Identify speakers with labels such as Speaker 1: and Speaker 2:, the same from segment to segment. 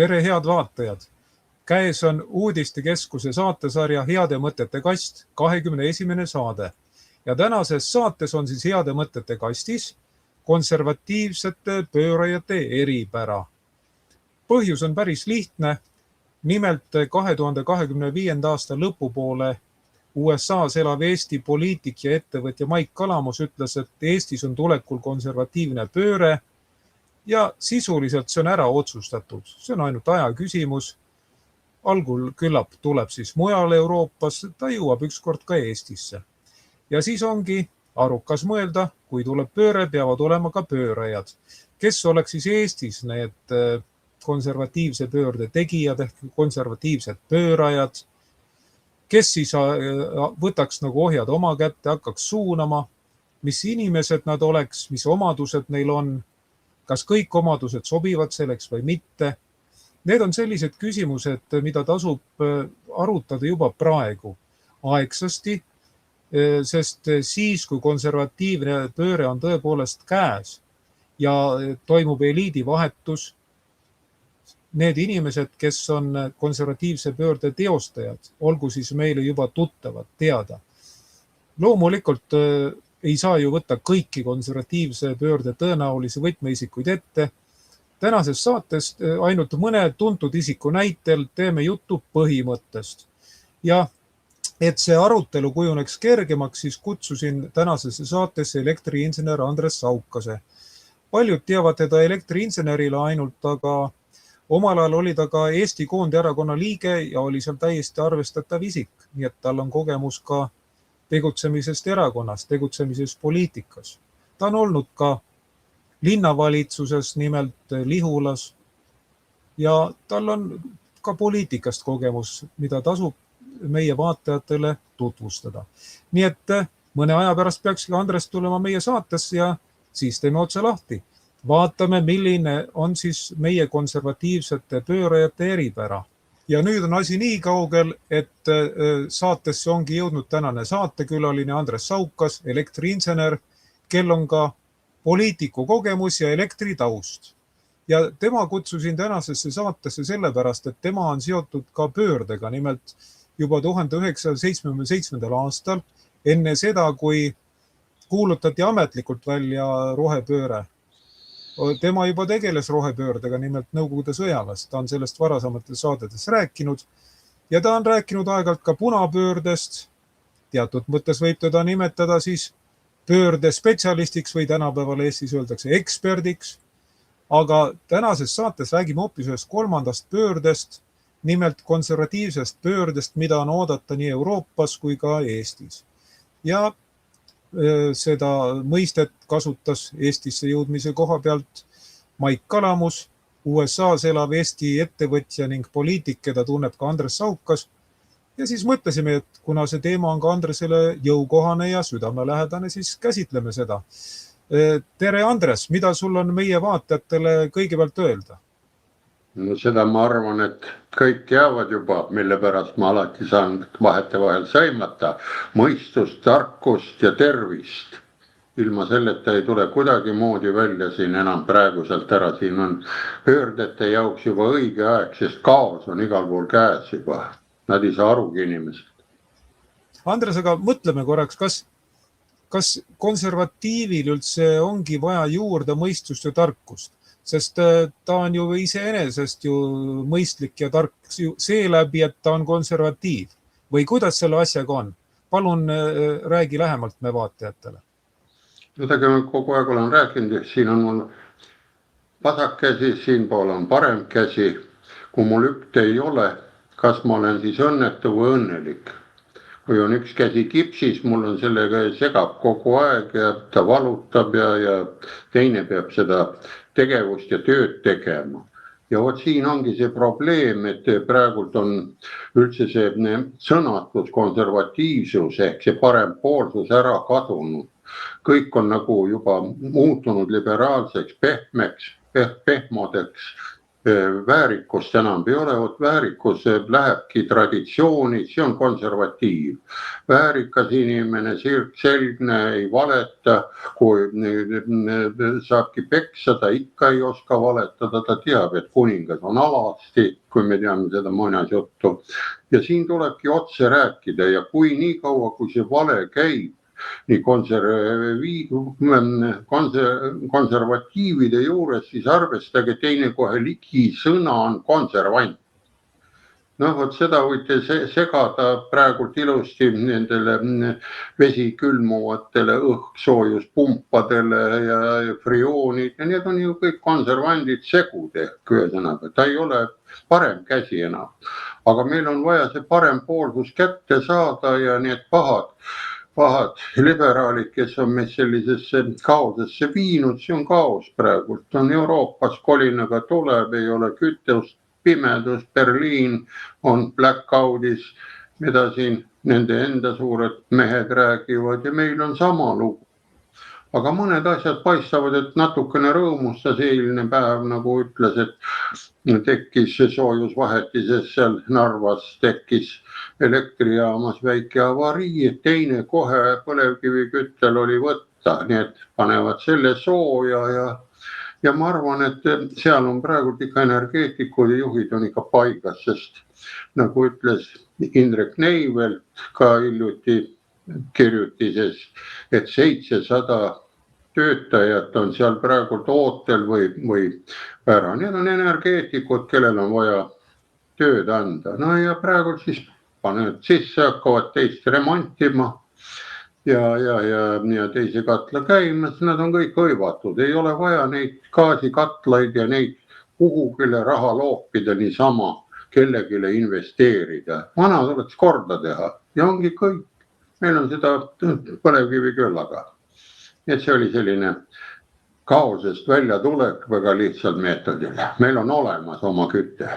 Speaker 1: Tere head vaatajad! Käes on Uudistekeskuse saatesarja Heade mõtete kast 21. saade. Ja tänases saates on siis heade mõtete kastis konservatiivsete pöörajate eripära. Põhjus on päris lihtne. Nimelt 2025. aasta lõpupoole USA's elav Eesti poliitik ja ettevõtja Maik Kalamus ütles, et Eestis on tulekul konservatiivne pööre ja sisuliselt see on ära otsustatud. See on ainult aja küsimus. Algul küllap tuleb siis mujal Euroopas, ta jõuab ükskord ka Eestisse. Ja siis ongi arukas mõelda, kui tuleb pööre, peavad olema ka pöörajad. Kes oleks siis Eestis need konservatiivse pöörde tegijad ehk konservatiivsed pöörajad, kes siis võtaks nagu ohjad oma kätte, hakkaks suunama, mis inimesed nad oleks, mis omadused neil on, kas kõik omadused sobivad selleks või mitte. Need on sellised küsimused, mida tasub arutada juba praegu aegsasti, sest siis, kui konservatiivne pööre on tõepoolest käes ja toimub eliidi vahetus, need inimesed, kes on konservatiivse pöörde teostajad, olgu siis meile juba tuttavad, teada. Loomulikult ei saa ju võtta kõiki konservatiivse pöörde tõenäolisi võtmeisikuid ette. Tänases saates ainult mõne tuntud isiku näitel teeme juttu põhimõttest. Ja et see arutelu kujuneks kergemaks, siis kutsusin tänasesse saatesse elektriinsener Andres Saukase. Paljud teavad teda elektriinsenerile ainult, aga omal ajal oli ta ka Eesti Koonderakonna liige ja oli seal täiesti arvestatav isik, nii et tal on kogemus ka tegutsemisest erakonnas, tegutsemisest poliitikas. Ta on olnud ka linnavalitsuses, nimelt Lihulas, ja tal on ka poliitikast kogemus, mida tasub meie vaatajatele tutvustada. Nii et mõne aja pärast peaks Andres tulema meie saatesse ja siis teeme otse lahti. Vaatame, milline on siis meie konservatiivsete pöörajate eripära. Ja nüüd on asi nii kaugel, et saatesse ongi jõudnud tänane saatekülaline Andres Saukas, elektriinsener, kel on ka poliitiku kogemus ja elektritaust. Ja tema kutsusin tänasesse saatesse sellepärast, et tema on seotud ka pöördega, nimelt juba 1977. aastal, enne seda, kui kuulutati ametlikult välja rohepööre. Tema juba tegeles rohepöördega, nimelt Nõukogude sõjaväes. Ta on sellest varasemates saadetes rääkinud ja ta on rääkinud aeg-ajalt ka punapöördest. Teatud mõttes võib teda nimetada siis pöörde spetsialistiks või tänapäeval Eestis öeldakse eksperdiks. Aga tänases saates räägime hoopis ühest kolmandast pöördest, nimelt konservatiivsest pöördest, mida on oodata nii Euroopas kui ka Eestis. Ja seda mõistet kasutas Eestisse jõudmise koha pealt Maik Kalamus, USA's elav Eesti ettevõtja ning poliitik, keda tunneb ka Andres Saukas. Ja siis mõtlesime, et kuna see teema on ka Andresele jõukohane ja südamelähedane, siis käsitleme seda. Tere Andres, mida sul on meie vaatajatele kõigepealt öelda?
Speaker 2: No seda ma arvan, et kõik teavad juba, mille pärast ma alati saan vahetevahel sõimata. Mõistust, tarkust ja tervist. Ilma selleta ei tule kuidagi moodi välja siin enam praeguselt ära. Siin on pöördete jaoks juba õige aeg, sest kaos on igal pool käes juba. Nad ei saa arugi inimesed.
Speaker 1: Andres, aga mõtleme korraks, kas konservatiivil üldse ongi vaja juurde mõistust ja tarkust? Sest ta on ju iseenesest ju mõistlik ja tark seeläbi, et ta on konservatiiv. Või kuidas selle asjaga on? Palun räägi lähemalt me vaatajatele.
Speaker 2: Midagi ma kogu aeg olen rääkinud, siin on mul vasak käsi, siin pool on parem käsi. Kui mul ühte ei ole, kas ma olen siis õnnetu või õnnelik? Kui on üks käsi kipsis, mul on sellega segab kogu aeg ja ta valutab ja teine peab seda tegevust ja tööd tegema. Ja siin ongi see probleem, et praegult on üldse see sõnatus konservatiivsus ehk see parempoolsus ära kadunud. Kõik on nagu juba muutunud liberaalseks, pehmodeks väärikust enam ei ole, vot väärikus lähebki traditsiooni, see on konservatiiv. Väärikas inimene, sirgselgne, ei valeta, kui saabki peksa, ta ikka ei oska valetada, ta teab, et kuningas on alasti, kui me teame seda muinasjuttu. Ja siin tulebki otse rääkida ja kui nii kaua, kui see vale käib, nii konservatiivide juures, siis arvestage teine kohe ligi sõna on konservant. No vot seda võite segada praegult ilusti nendele vesi külmuvatele õhksoojuspumpadele ja frioonid ja need on ju kõik konservandid segud ehk ühesõnaga, ta ei ole parem käsi enam. Aga meil on vaja see parempoolsus kätte saada ja need pahad liberaalid, kes on meid sellisesse kaosesse viinud, see on kaos praegult, on Euroopas kolinaga tuleb, ei ole kütust, pimedus, Berliin on blackout'is, mida siin nende enda suured mehed räägivad ja meil on sama lugu. Aga mõned asjad paistavad, et natukene rõõmustas eilne päev, nagu ütles, et tekkis soojusvahetises seal Narvas, tekkis elektrijaamas väike avarii, et teine kohe põlevkiviküttel oli võtta, nii et panevad selle sooja ja ma arvan, et seal on praegu ikka energeetikud ja juhid on ikka paigas, sest nagu ütles Indrek Neivelt ka hiljuti kirjutises, et 700 töötajat on seal praegu ootel või ära. Need on energeetikud, kellel on vaja tööd anda. No ja praegu siis panevad sisse, hakkavad teist remontima ja teise katla käimas. Nad on kõik hõivatud. Ei ole vaja neid gaasikatlaid ja neid kuhugile raha loopida niisama kellegile investeerida. Vana tuleks korda teha ja ongi kõik. Meil on seda põlevkivi küllaga. Et see oli selline kaosest välja tulek väga lihtsalt meetodil. Meil on olemas oma kütte.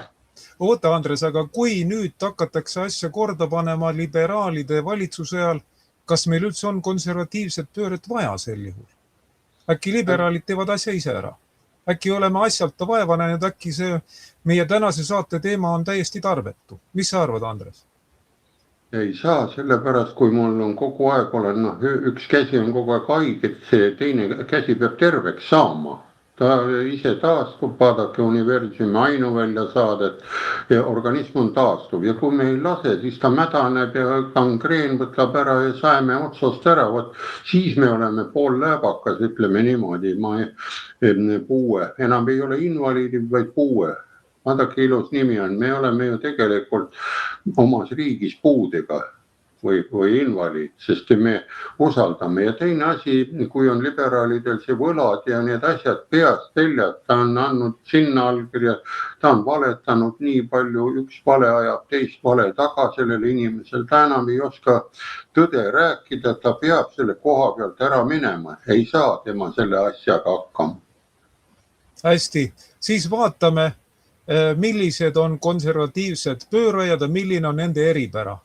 Speaker 1: Oota, Andres, aga kui nüüd hakatakse asja korda panema liberaalide valitsuse ajal, kas meil üldse on konservatiivset pööret vaja sel juhul? Äkki liberaalid teevad asja ise ära? Äkki oleme asjalta vaeva näinud, äkki see meie tänase saate teema on täiesti tarbetu? Mis sa arvad, Andres?
Speaker 2: Ei saa, sellepärast kui mul on kogu aeg olen, üks käsi on kogu aeg haige, see teine käsi peab terveks saama. Ta ise taastub, vaadake universumi ainuvälja saadet ja organism on taastuv ja kui me ei lase, siis ta mädaneb ja gangreen võtab ära ja saeme otsast ära, siis me oleme pool läbakas, ütleme niimoodi, puue, enam ei ole invaliidid, vaid puue. Vaadake, ilus nimi on, me oleme ju tegelikult omas riigis puudega või invaliid, sest me usaldame. Ja teine asi, kui on liberaalidel see võlad ja need asjad peast teljad, ta on andnud sinna allkirja, ta on valetanud nii palju, üks vale ajab teist vale taga sellele inimesel, ta enam ei oska tõde rääkida, ta peab selle koha pealt ära minema, ei saa tema selle asjaga hakkama.
Speaker 1: Hästi, siis vaatame, millised on konservatiivsed pöörajad ja milline on nende eripära.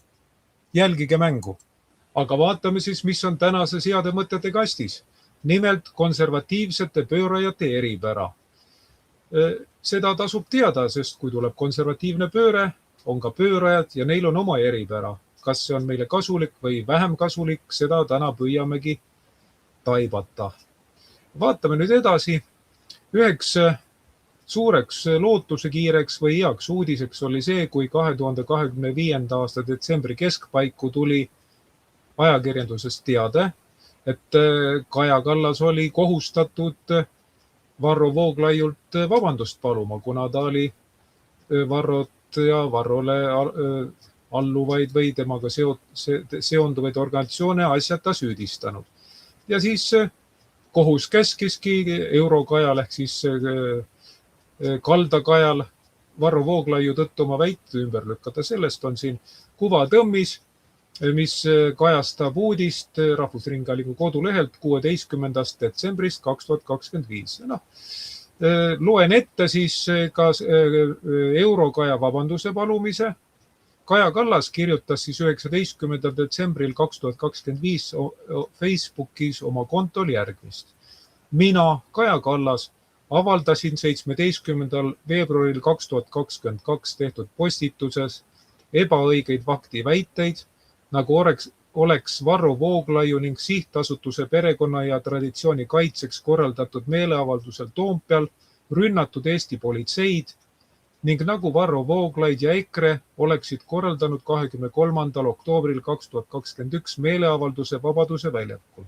Speaker 1: Jälgige mängu. Aga vaatame siis, mis on tänases heade mõtete kastis. Nimelt konservatiivsete pöörajate eripära. Seda tasub teada, sest kui tuleb konservatiivne pööre, on ka pöörajad ja neil on oma eripära. Kas see on meile kasulik või vähem kasulik, seda täna püüamegi taibata. Vaatame nüüd edasi. Üheks suureks lootusekiireks või heaks uudiseks oli see, kui 2025. aasta detsembri keskpaiku tuli ajakirjandusest teade, et Kaja Kallas oli kohustatud Varro Vooglaiult vabandust paluma, kuna ta oli Varrot ja Varrole alluvaid või temaga seonduvaid organisatsioone asjata süüdistanud. Ja siis kohus käskiski Eurokajal ehk siis Kaldakajal Varro Vooglaiu tõttu oma väite ümber lükata. Sellest on siin kuvatõmmis, mis kajastab uudist Rahvusringhäälingu kodulehelt 16. detsembrist 2025. Loen ette siis ka Eurokaja vabanduse palumise. Kaja Kallas kirjutas siis 19. detsembril 2025 Facebookis oma kontol järgmist. Mina, Kaja Kallas, avaldasin 17. veebruaril 2022 tehtud postituses ebaõigeid faktiväiteid, nagu oleks Varro Vooglaiu ning sihtasutuse Perekonna ja Traditsiooni kaitseks korraldatud meeleavaldusel Toompeal rünnatud Eesti politseid ning nagu Varro Vooglaid ja EKRE oleksid korraldanud 23. oktoobril 2021 meeleavalduse Vabaduse väljakul.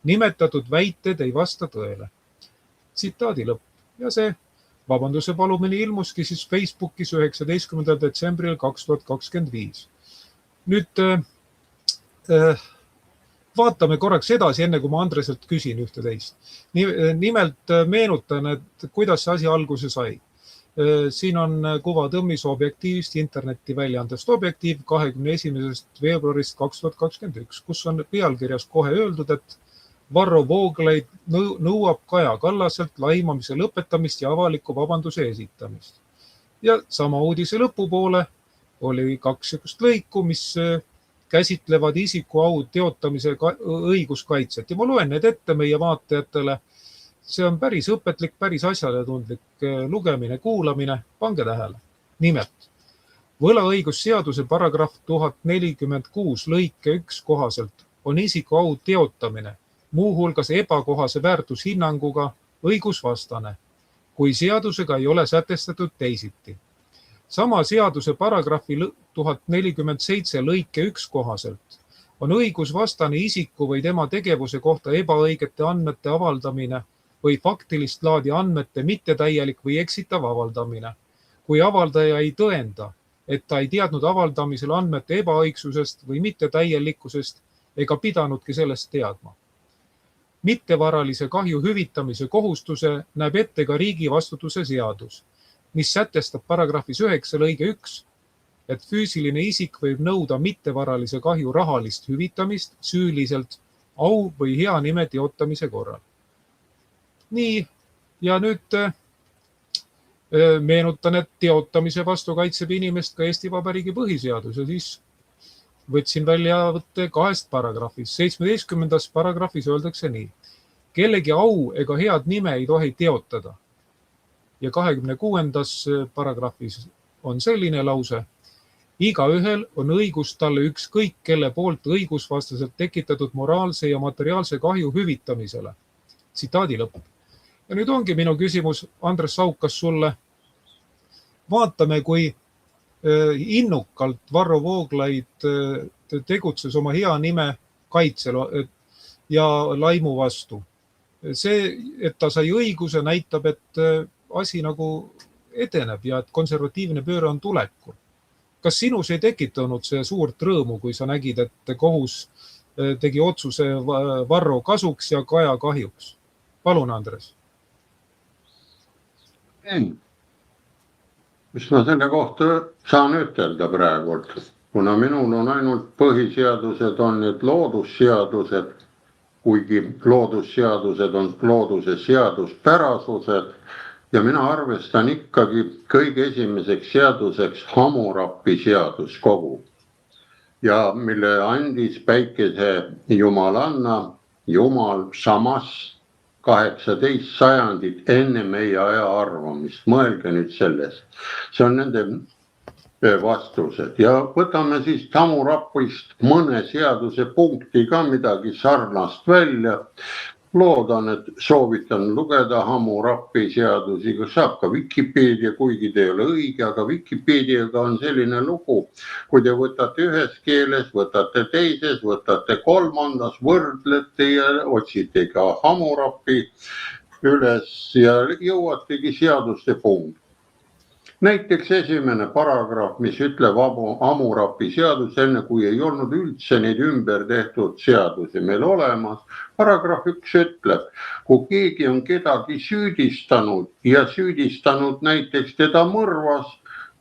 Speaker 1: Nimetatud väited ei vasta tõele. Tsitaadi lõpp. Ja see vabanduse palumine ilmuski siis Facebookis 19. detsembril 2025. Nüüd vaatame korraks edasi, enne kui ma Andreselt küsin ühte teist. Nimelt meenutan, et kuidas see asi alguse sai. Siin on kuva Tõmmis Objektiivist internetiväljaandest Objektiiv 21. veebruarist 2021, kus on pealkirjas kohe öeldud, et Varro Vooglaid nõuab Kaja Kallaselt laimamise lõpetamist ja avaliku vabanduse esitamist. Ja sama uudise lõpupoole oli 2 lõiku, mis käsitlevad isiku au teotamise õiguskaitset. Ja ma loen need ette meie vaatajatele. See on päris õpetlik, päris asjatundlik lugemine, kuulamine. Pange tähele. Nimelt, võlaõigusseaduse paragrahv 1046 lõike 1 kohaselt on isiku au teotamine muuhulgas ebakohase väärtushinnanguga õigusvastane, kui seadusega ei ole sätestatud teisiti. Sama seaduse paragrahvi 1047 lõike 1 kohaselt on õigusvastane isiku või tema tegevuse kohta ebaõigete andmete avaldamine või faktilist laadi andmete mittetäielik või eksitav avaldamine, kui avaldaja ei tõenda, et ta ei teadnud avaldamisel andmete ebaõigsusest või mittetäielikkusest ega pidanudki sellest teadma. Mittevaralise kahju hüvitamise kohustuse näeb ette ka riigi vastutuse seadus, mis sätestab paragrahvis 9 lõige 1, et füüsiline isik võib nõuda mittevaralise kahju rahalist hüvitamist süüliselt au või hea nime teotamise korral. Nii, ja nüüd meenutan, et teotamise vastu kaitseb inimest ka Eesti Vabariigi põhiseadus ja siis võtsin välja võtte 2 paragrahvist. 17. paragrahvis öeldakse nii. Kellegi au ega head nime ei tohi teotada. Ja 26. paragrahvis on selline lause. Igaühel on õigus talle ükskõik kelle poolt õigusvastaselt tekitatud moraalse ja materiaalse kahju hüvitamisele. Tsitaadi lõpp. Ja nüüd ongi minu küsimus, Andres Saukas, sulle. Vaatame, kui innukalt Varro Vooglaid tegutses oma hea nime kaitsel ja laimu vastu. See, et ta sai õiguse, näitab, et asi nagu edeneb ja et konservatiivne pööre on tulekul. Kas sinus ei tekitanud see suurt rõõmu, kui sa nägid, et kohus tegi otsuse Varro kasuks ja Kaja kahjuks? Palun, Andres.
Speaker 2: Mis ma selle kohta saan ütelda praegult, kuna minul on ainult põhiseadused, on need loodusseadused, kuigi loodusseadused on looduse seaduspärasused ja mina arvestan ikkagi kõige esimeseks seaduseks Hammurapi seaduskogu ja mille andis päikese jumalanna Jumal Šamaš 18 sajandit enne meie aja arvamist. Mõelge nüüd sellest. See on nende vastused ja võtame siis Hammurapist mõne seaduse punkti ka midagi sarnast välja. Loodan, et soovitan lugeda Hammurapi seadusi, saab ka Wikipeedia, kuigi te ei ole õige, aga Wikipeediaga on selline lugu, kui te võtate ühes keeles, võtate teises, võtate kolmandas, võrdlete ja otsite ka Hammurapi üles ja jõuategi seaduste punkt. Näiteks esimene paragrahv, mis ütleb Hammurapi seadus, enne kui ei olnud üldse neid ümber tehtud seadusi meil olemas. Paragrahv 1 ütleb, kui keegi on kedagi süüdistanud ja süüdistanud näiteks teda mõrvas,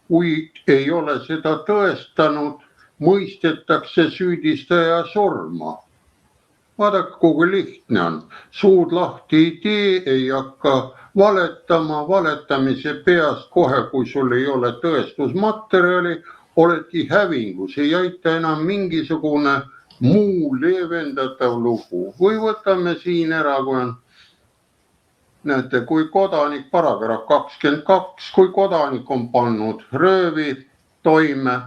Speaker 2: kui ei ole seda tõestanud, mõistetakse süüdistaja surma. Vaadake, kui lihtne on. Suud lahti ei tee, ei hakka valetama, valetamise peast kohe, kui sul ei ole tõestusmaterjali, oledki hävingus, ei aita enam mingisugune muu leevendatav lugu. Või võtame siin ära, kui on näete, kui kodanik, paragrahv 22, kui kodanik on pannud röövi toime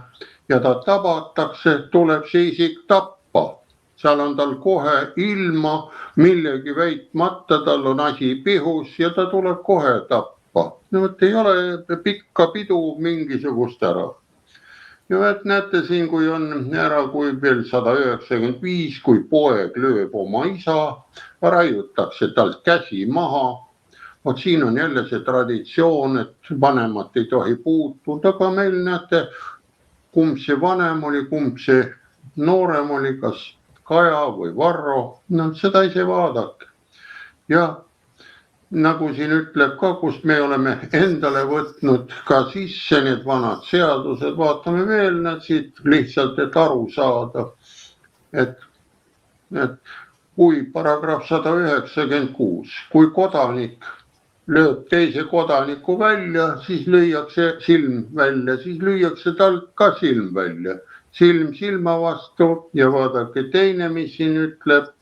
Speaker 2: ja ta tabatakse, tuleb see isik tappa. Seal on tal kohe ilma millegi väitmata, tal on asi pihus ja ta tuleb kohe tappa. No et ei ole pikka pidu mingisugust ära. Ja et näete siin, kui on ära, kui veel 195, kui poeg lööb oma isa, raiutakse talt käsi maha. Vot siin on jälle see traditsioon, et vanemat ei tohi puutuda, aga meil näete, kumb see vanem oli, kumb see noorem oli, kas Kaja või Varro, no seda ise vaadake. Ja nagu siin ütleb ka, kust me oleme endale võtnud ka sisse need vanad seadused, vaatame veel need siit lihtsalt, et aru saada, et kui paragrahv 196, kui kodanik lööb teise kodaniku välja, siis lüüakse silm välja, siis lüüakse talt ka silm välja, silm silma vastu ja vaadake teine, mis siin ütleb,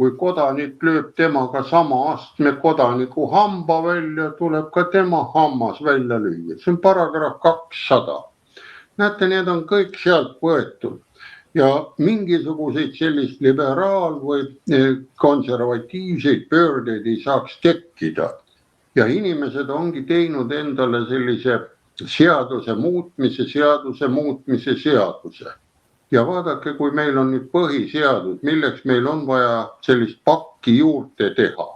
Speaker 2: kui kodanik lööb temaga sama astme kodaniku hamba välja, tuleb ka tema hammas välja lüüa. See on paragrahv 200. Näete, need on kõik sealt võetud ja mingisuguseid sellist liberaal- või konservatiivseid pöördeid ei saaks tekkida. Ja inimesed ongi teinud endale sellise seaduse muutmise seaduse. Ja vaadake, kui meil on nüüd põhiseadus, milleks meil on vaja sellist pakki juurde teha.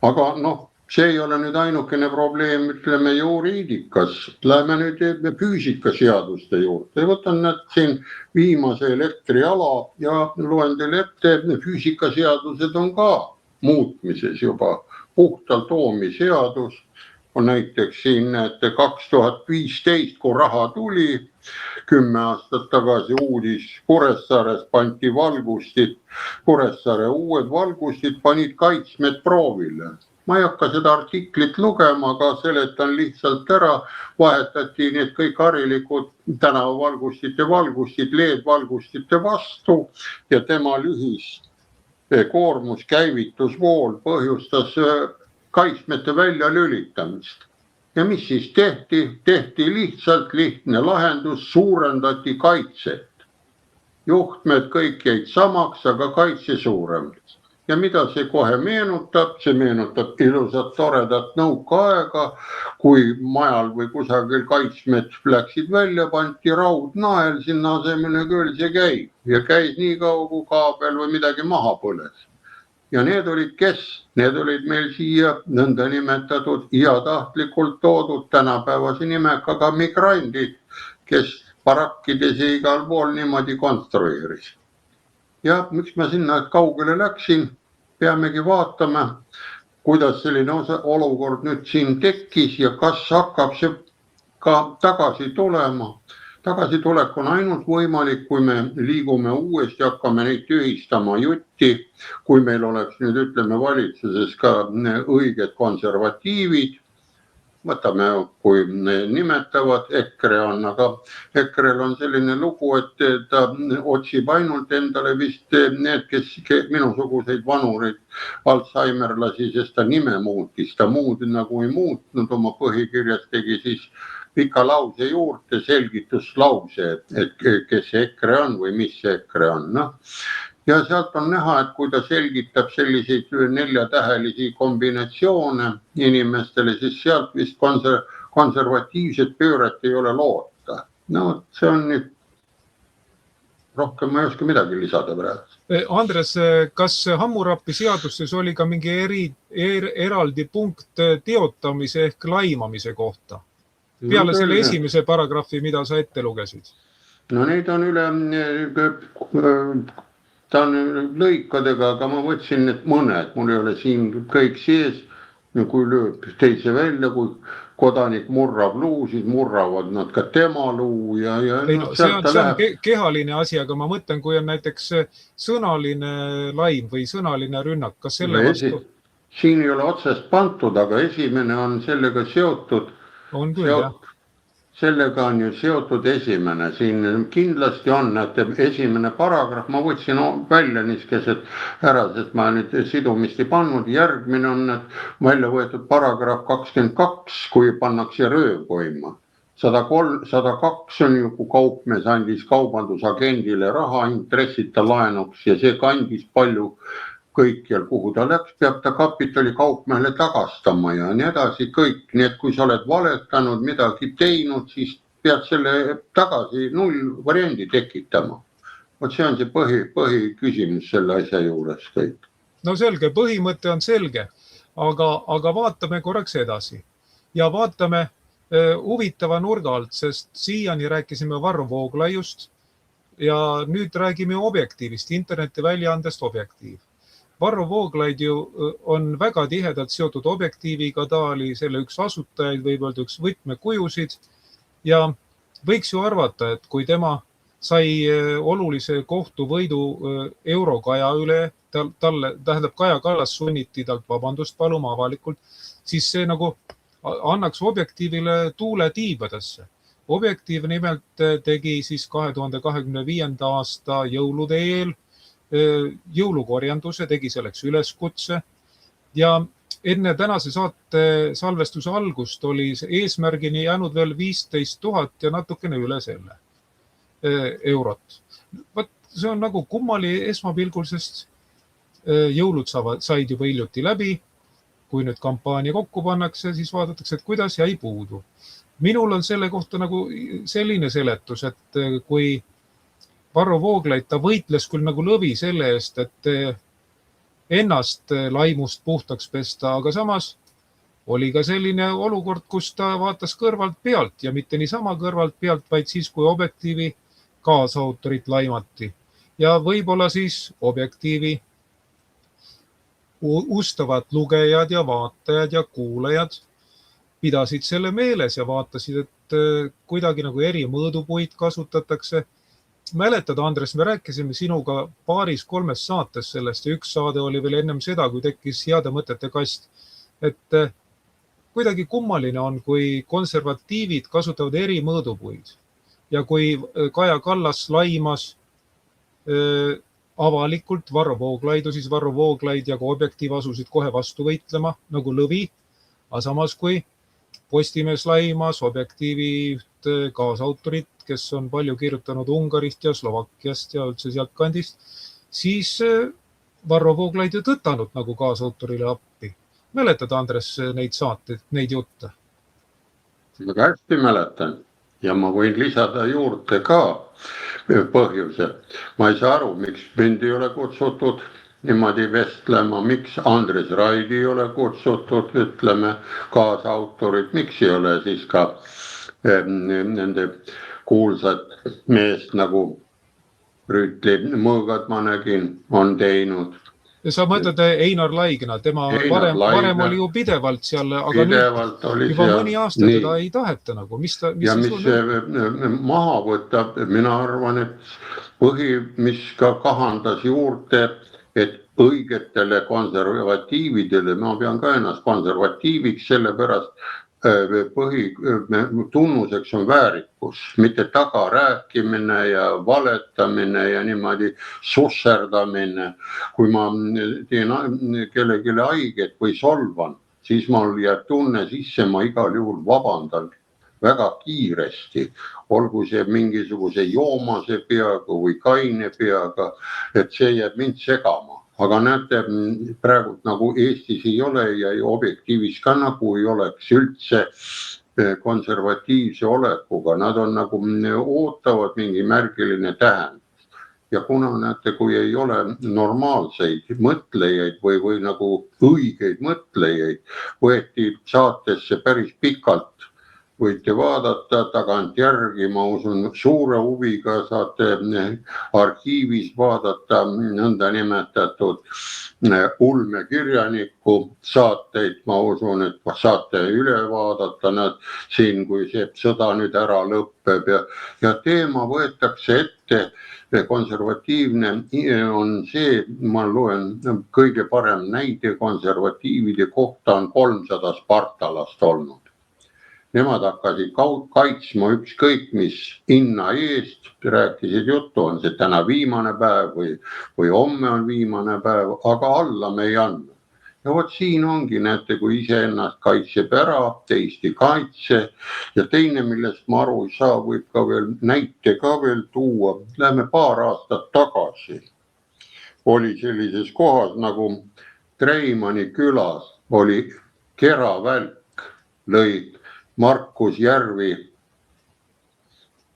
Speaker 2: Aga noh, see ei ole nüüd ainukene probleem, ütleme juriidikas. Läheme nüüd füüsikaseaduste juurde. Võtan need siin viimase elektriala ja loen teile ette, füüsikaseadused on ka muutmises juba. Puhtalt oomiseadus on näiteks siin 2015, kui raha tuli, 10 aastat tagasi uudis, Kuressaares pandi valgustid, Kuressaare uued valgustid panid kaitsmed proovile. Ma ei hakka seda artiklit lugema, aga seletan lihtsalt ära, vahetati need kõik harilikud tänavavalgustite valgustid LED-valgustite vastu ja tema lühis koormus käivitusvool põhjustas kaitsmete välja lülitamist. Ja mis siis tehti? Tehti lihtsalt lihtne lahendus, suurendati kaitset. Juhtmed kõik jäid samaks, aga kaitse suuremaks. Ja mida see kohe meenutab? See meenutab ilusat toredat nõukaaega, kui majal või kusagil kaitsmed läksid välja, pandi raudnael sinna asemele, küll see käib. Ja käis nii kaua, kui kaabel või midagi maha põles. Ja need olid kes? Need olid meil siia nõnda nimetatud heatahtlikult toodud tänapäevase nimekaga migrandid, kes parakkides ja igal pool niimoodi konstrueeris. Ja miks ma sinna kaugele läksin, peamegi vaatama, kuidas selline olukord nüüd siin tekkis ja kas hakkab see ka tagasi tulema. Tagasitulek on ainult võimalik, kui me liigume uuesti, hakkame neid tühistama jutti, kui meil oleks nüüd ütleme valitsuses ka õiged konservatiivid. Võtame, kui nimetavad, EKRE on, aga EKRE-l on selline lugu, et ta otsib ainult endale vist need, kes minusuguseid vanureid Alzheimerlasi, sest ta nime muutis, ta muud nagu ei muutnud, oma põhikirjas tegi siis pika lause juurde, selgituslause, et kes see EKRE on või mis see EKRE on. No. Ja sealt on näha, et kui ta selgitab selliseid 4-tähelisi kombinatsioone inimestele, siis sealt vist konservatiivset pööret ei ole loota. No see on nüüd, rohkem ma ei oska midagi lisada praegu.
Speaker 1: Andres, kas Hammurapi seadustes oli ka mingi eraldi punkt teotamise ehk laimamise kohta? Peale selle esimese paragrahvi, mida sa ette lugesid?
Speaker 2: No neid on ta on lõikadega, aga ma võtsin need mõned, mul ei ole siin kõik sees, kui lööb teise välja, kui kodanik murrab luu, siis murravad nad ka tema luu ja
Speaker 1: see on kehaline asi, aga ma mõtlen, kui on näiteks sõnaline laim või sõnaline rünnak, kas selle vastu?
Speaker 2: Siin ei ole otsest pantud, aga esimene on sellega seotud.
Speaker 1: On küll, jah.
Speaker 2: sellega on ju seotud esimene, siin kindlasti on, et esimene paragrahv, ma võtsin välja niisugused ära, sest ma nüüd sidumist ei pannud, järgmine on välja võetud paragrahv 22, kui pannakse rööv toima. 102 on ju, kui kaupmees andis kaubandusagendile raha intressita laenuks ja see kandis palju kõikjal, kuhu ta läks, peab ta kapitali kaupmehele tagastama ja nii edasi kõik. Nii et kui sa oled valetanud, midagi teinud, siis pead selle tagasi nullvariandi tekitama. Vot see on see põhiküsimus selle asja juures kõik.
Speaker 1: No selge, põhimõte on selge, aga vaatame korraks edasi ja vaatame huvitava nurga alt, sest siiani rääkisime Varro Vooglaiust ja nüüd räägime Objektiivist, internetiväljaandest Objektiiv. Varro Vooglaid ju on väga tihedalt seotud Objektiiviga, ta oli selle üks asutajaid, võib öelda üks võtmekujusid ja võiks ju arvata, et kui tema sai olulise kohtuvõidu Eurokaja üle, tähendab Kaja Kallas sunniti talt vabandust paluma avalikult, siis see nagu annaks Objektiivile tuule tiibadesse. Objektiiv nimelt tegi siis 2025. aasta jõulude eel jõulukorjanduse, tegi selleks üleskutse ja enne tänase saate salvestuse algust oli eesmärgini jäänud veel 15 000 ja natukene üle selle eurot. Võt, see on nagu kummali esmapilgul, sest jõulud said juba hiljuti läbi. Kui nüüd kampaania kokku pannakse, siis vaadatakse, et kuidas jäi puudu. Minul on selle kohta nagu selline seletus, et kui Varro Vooglaid, ta võitles küll nagu lõvi selle eest, et ennast laimust puhtaks pesta, aga samas oli ka selline olukord, kus ta vaatas kõrvalt pealt ja mitte niisama kõrvalt pealt, vaid siis, kui Objektiivi kaasautorit laimati. Ja võib-olla siis Objektiivi ustavad lugejad ja vaatajad ja kuulajad pidasid selle meeles ja vaatasid, et kuidagi nagu eri mõõdupuid kasutatakse. Mäletad, Andres, me rääkisime sinuga paaris-kolmes saates sellest ja üks saade oli veel ennem seda, kui tekkis heade mõtete kast. Et kuidagi kummaline on, kui konservatiivid kasutavad eri mõõdupuid ja kui Kaja Kallas laimas avalikult Varro Vooglaidu, siis Varro Vooglaid ja ka Objektiiv asusid kohe vastu võitlema nagu lõvi, aga samas kui Postimees laimas Objektiivi kaasautorit, kes on palju kirjutanud Ungarist ja Slovakkiast ja üldse sealt kandist, siis Varro Vooglaid ju tõtanud nagu kaasautorile appi. Mäletad, Andres, neid saateid, neid jutte?
Speaker 2: Väga hästi mäletan ja ma võin lisada juurde ka põhjuse. Ma ei saa aru, miks mind ei ole kutsutud niimoodi vestlema, miks Andres Raidi ei ole kutsutud, ütleme, kaasautorit, miks ei ole siis ka nende kuulsad meest nagu Rüütli Mõõgad, ma nägin, on teinud.
Speaker 1: Ja sa mõtled Einar Laigna, tema varem oli ju pidevalt seal, aga nüüd juba mõni aasta teda ei taheta nagu. Mis
Speaker 2: maha võtab, mina arvan, et mis ka kahandas juurde, et õigetele konservatiividele, ma pean ka ennast konservatiiviks, sellepärast tunnuseks on väärikus, mitte tagarääkimine ja valetamine ja niimoodi susserdamine. Kui ma teen kellelegi haiget või solvan, siis mul jääb tunne sisse, ma igal juhul vabandan väga kiiresti, olgu see mingisuguse joomase peaga või kaine peaga, et see jääb mind segama. Aga näete, praegu nagu Eestis ei ole ja Objektiivis ka nagu ei oleks üldse konservatiivse olekuga. Nad on nagu ootavad mingi märgiline tähendus. Ja kuna näete, kui ei ole normaalseid mõtlejaid või nagu õigeid mõtlejaid, võeti saatesse päris pikalt. Võite vaadata tagantjärgi, ma usun, suure huviga saate arhiivis vaadata nõnda nimetatud ulmekirjaniku saateid, ma usun, et saate üle vaadata nad siin, kui see sõda nüüd ära lõppeb ja teema võetakse ette. Konservatiivne on see, ma loen, kõige parem näide konservatiivide kohta on 300 spartalast olnud. nemad hakkasid kaitsma ükskõik mis hinna eest, rääkisid juttu, on see täna viimane päev või homme on viimane päev, aga alla me ei anna. Ja vot siin ongi, näete, kui iseennast kaitseb ära, teist ei kaitse ja teine, millest ma aru ei saa, võib ka veel näite ka veel tuua. Lähme paar aastat tagasi. Oli sellises kohas nagu Treimani külas oli keravälk, lõi Markus Järvi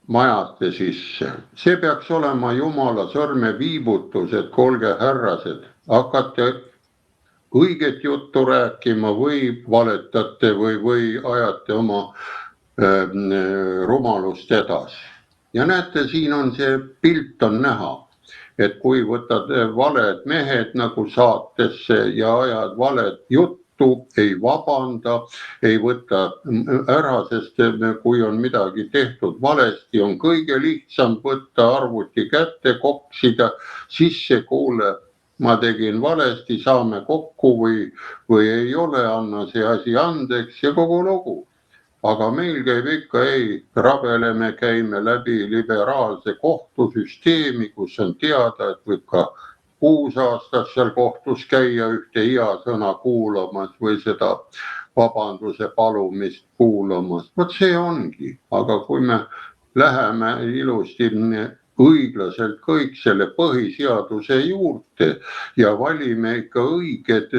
Speaker 2: majade sisse. See peaks olema jumala sõrmeviibutus, et kuulge härrased, hakkate õiget juttu rääkima või valetate või ajate oma rumalust edasi. Ja näete, siin on see pilt on näha, et kui võtad valed mehed nagu saatesse ja ajad valed juttu, ei vabanda, ei võta ära, sest kui on midagi tehtud valesti, on kõige lihtsam võtta arvuti kätte, koksida sisse, kuule, ma tegin valesti, saame kokku või ei ole, anna see asi andeks ja kogu lugu. Aga meil käib ikka rabeleme, käime läbi liberaalse kohtusüsteemi, kus on teada, et võib ka 6 aastat seal kohtus käia ühte hea sõna kuulamas või seda vabanduse palumist kuulamas. Vot see ongi, aga kui me läheme ilusti õiglaselt kõik selle põhiseaduse juurde ja valime ikka õiged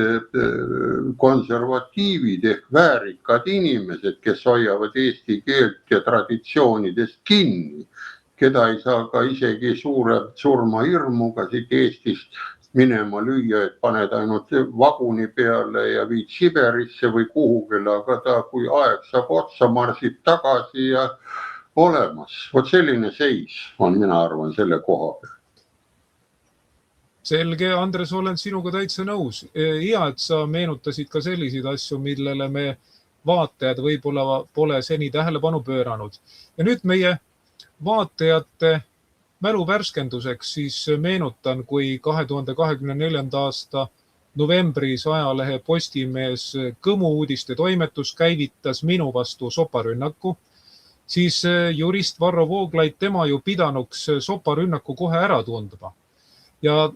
Speaker 2: konservatiivid ehk väärikad inimesed, kes hoiavad eesti keelt ja traditsioonidest kinni, keda ei saa ka isegi suure surmahirmuga siit Eestist minema lüüa, et paned ainult vaguni peale ja viid Siberisse või kuhugile, aga ta, kui aeg saab otsa, marsib tagasi ja olemas. Vot selline seis on, mina arvan, selle koha peal.
Speaker 1: Selge, Andres, olen sinuga täitsa nõus. Hea, et sa meenutasid ka selliseid asju, millele me vaatajad võib-olla pole seni tähelepanu pööranud. Ja nüüd meie vaatajate mälu värskenduseks siis meenutan, kui 2024. aasta novembris ajalehe Postimees Kõmu uudiste toimetus käivitas minu vastu soparünnaku, siis jurist Varro Vooglaid, tema ju pidanuks soparünnaku kohe ära tundma. Ja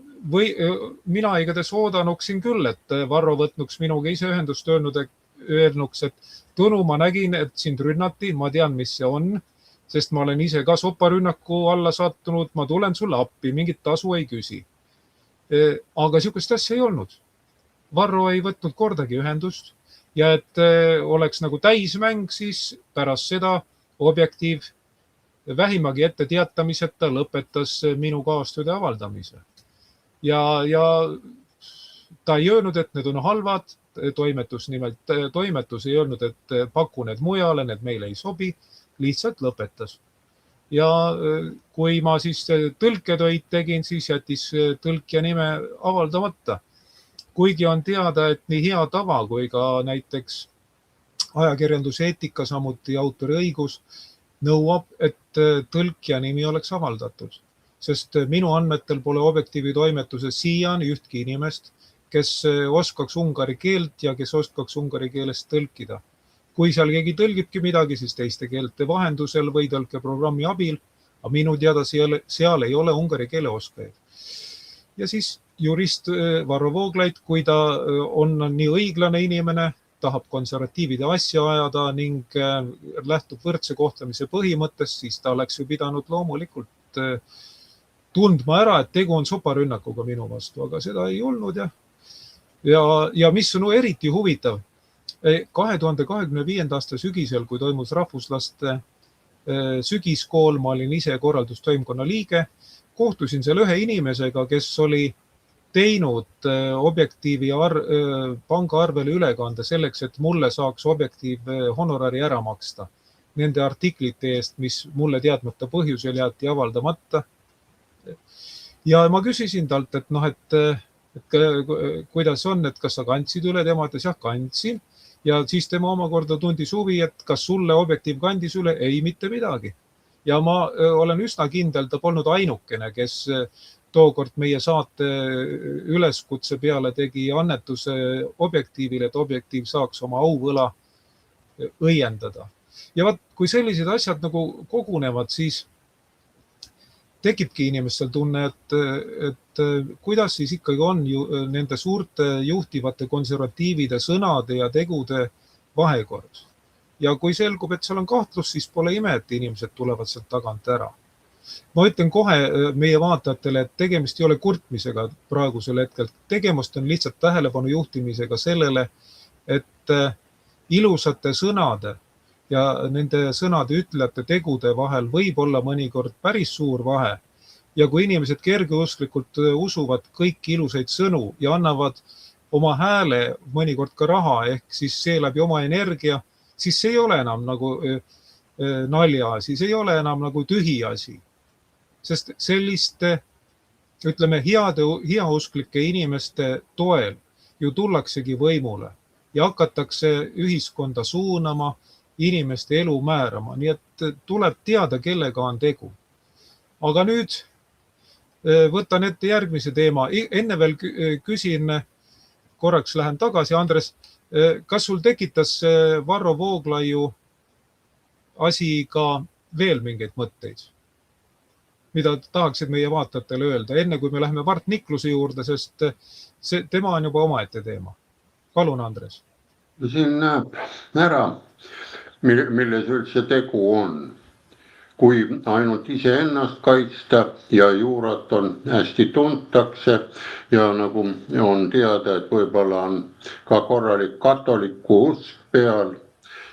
Speaker 1: mina igatahes oodanuksin küll, et Varro võtnuks minuga ise ühendust öelnuks, et Tõnu, ma nägin, et sind rünnati, ma tean, mis see on, sest ma olen ise ka soparünnaku alla sattunud, ma tulen sulle appi, mingit tasu ei küsi. Aga sihukest asja ei olnud. Varro ei võtnud kordagi ühendust ja et oleks nagu täismäng, siis pärast seda Objektiiv vähimagi ette teatamiseta lõpetas minu kaastööde avaldamise. Ja ta ei öelnud, et need on halvad, toimetus ei öelnud, et paku need mujale, need meile ei sobi, lihtsalt lõpetas. Ja kui ma siis tõlketöid tegin, siis jättis tõlkja nime avaldamata. Kuigi on teada, et nii hea tava kui ka näiteks ajakirjanduse eetika, samuti autoriõigus nõuab, et tõlkja nimi oleks avaldatud. Sest minu andmetel pole Objektiivi toimetuses siiani ühtki inimest, kes oskaks ungari keelt ja kes oskaks ungari keelest tõlkida. Kui seal keegi tõlgibki midagi, siis teiste keelte vahendusel või tõlkeprogrammi abil, aga minu teada seal ei ole ungari keele oskajaid. Ja siis jurist Varro Vooglaid, kui ta on nii õiglane inimene, tahab konservatiivide asja ajada ning lähtub võrdse kohtlemise põhimõttest, siis ta oleks ju pidanud loomulikult tundma ära, et tegu on soparünnakuga minu vastu, aga seda ei olnud. Ja mis on eriti huvitav, 2025. aasta sügisel, kui toimus rahvuslaste sügiskool, ma olin ise korraldustoimkonna liige, kohtusin seal ühe inimesega, kes oli teinud Objektiivi pangaarvele ülekande selleks, et mulle saaks Objektiiv honorari ära maksta nende artiklite eest, mis mulle teadmata põhjusel jäeti avaldamata. Ja ma küsisin talt, et kuidas on, et kas sa kandsid üle, tema ütles, jah, kandsin. Ja siis tema omakorda tundis huvi, et kas sulle Objektiiv kandis üle? Ei, mitte midagi. Ja ma olen üsna kindel, ta polnud ainukene, kes tookord meie saate üleskutse peale tegi annetuse Objektiivile, et Objektiiv saaks oma auvõla õiendada. Ja vaat, kui sellised asjad nagu kogunevad, siis tekibki inimestel tunne, et kuidas siis ikkagi on nende suurte juhtivate konservatiivide sõnade ja tegude vahekord. Ja kui selgub, et seal on kahtlus, siis pole ime, et inimesed tulevad sealt tagant ära. Ma ütlen kohe meie vaatajatele, et tegemist ei ole kurtmisega praegusel hetkel. Tegemist on lihtsalt tähelepanu juhtimisega sellele, et ilusate sõnade ja nende sõnade ütlejate tegude vahel võib olla mõnikord päris suur vahe. Ja kui inimesed kergeusklikult usuvad kõiki ilusaid sõnu ja annavad oma hääle, mõnikord ka raha, ehk siis seeläbi oma energia, siis see ei ole enam nagu naljaasi, see ei ole enam nagu tühi asi. Sest selliste, ütleme, heausklike inimeste toel ju tullaksegi võimule ja hakatakse ühiskonda suunama, inimeste elu määrama. Nii et tuleb teada, kellega on tegu. Aga nüüd võtan ette järgmise teema. Enne veel küsin, korraks lähen tagasi, Andres, kas sul tekitas Varro Vooglaiu asi ka veel mingeid mõtteid, mida tahaksid meie vaatajatele öelda, enne kui me läheme Mart Nikluse juurde, sest tema on juba omaette teema. Palun, Andres.
Speaker 2: Siin näeb ära, milles üldse tegu on. Kui ainult iseennast kaitsta ja juurat on hästi tuntakse ja nagu on teada, et võib-olla on ka korralik katoliku usk peal,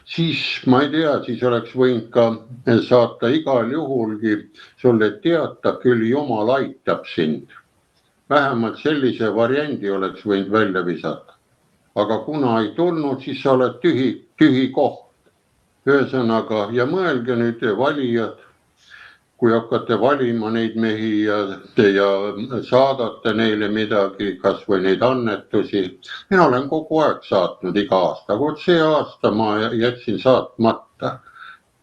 Speaker 2: siis ma ei tea, siis oleks võinud ka saata igal juhulgi sulle teata, küll Jumal aitab sind. Vähemalt sellise variandi oleks võinud välja visata. Aga kuna ei tulnud, siis sa oled tühi koht. Ühesõnaga, ja mõelge nüüd valijad, kui hakkate valima neid mehi ja saadate neile midagi, kas või neid annetusi. Mina olen kogu aeg saatnud iga aasta, kuid see aasta ma jätsin saatmata.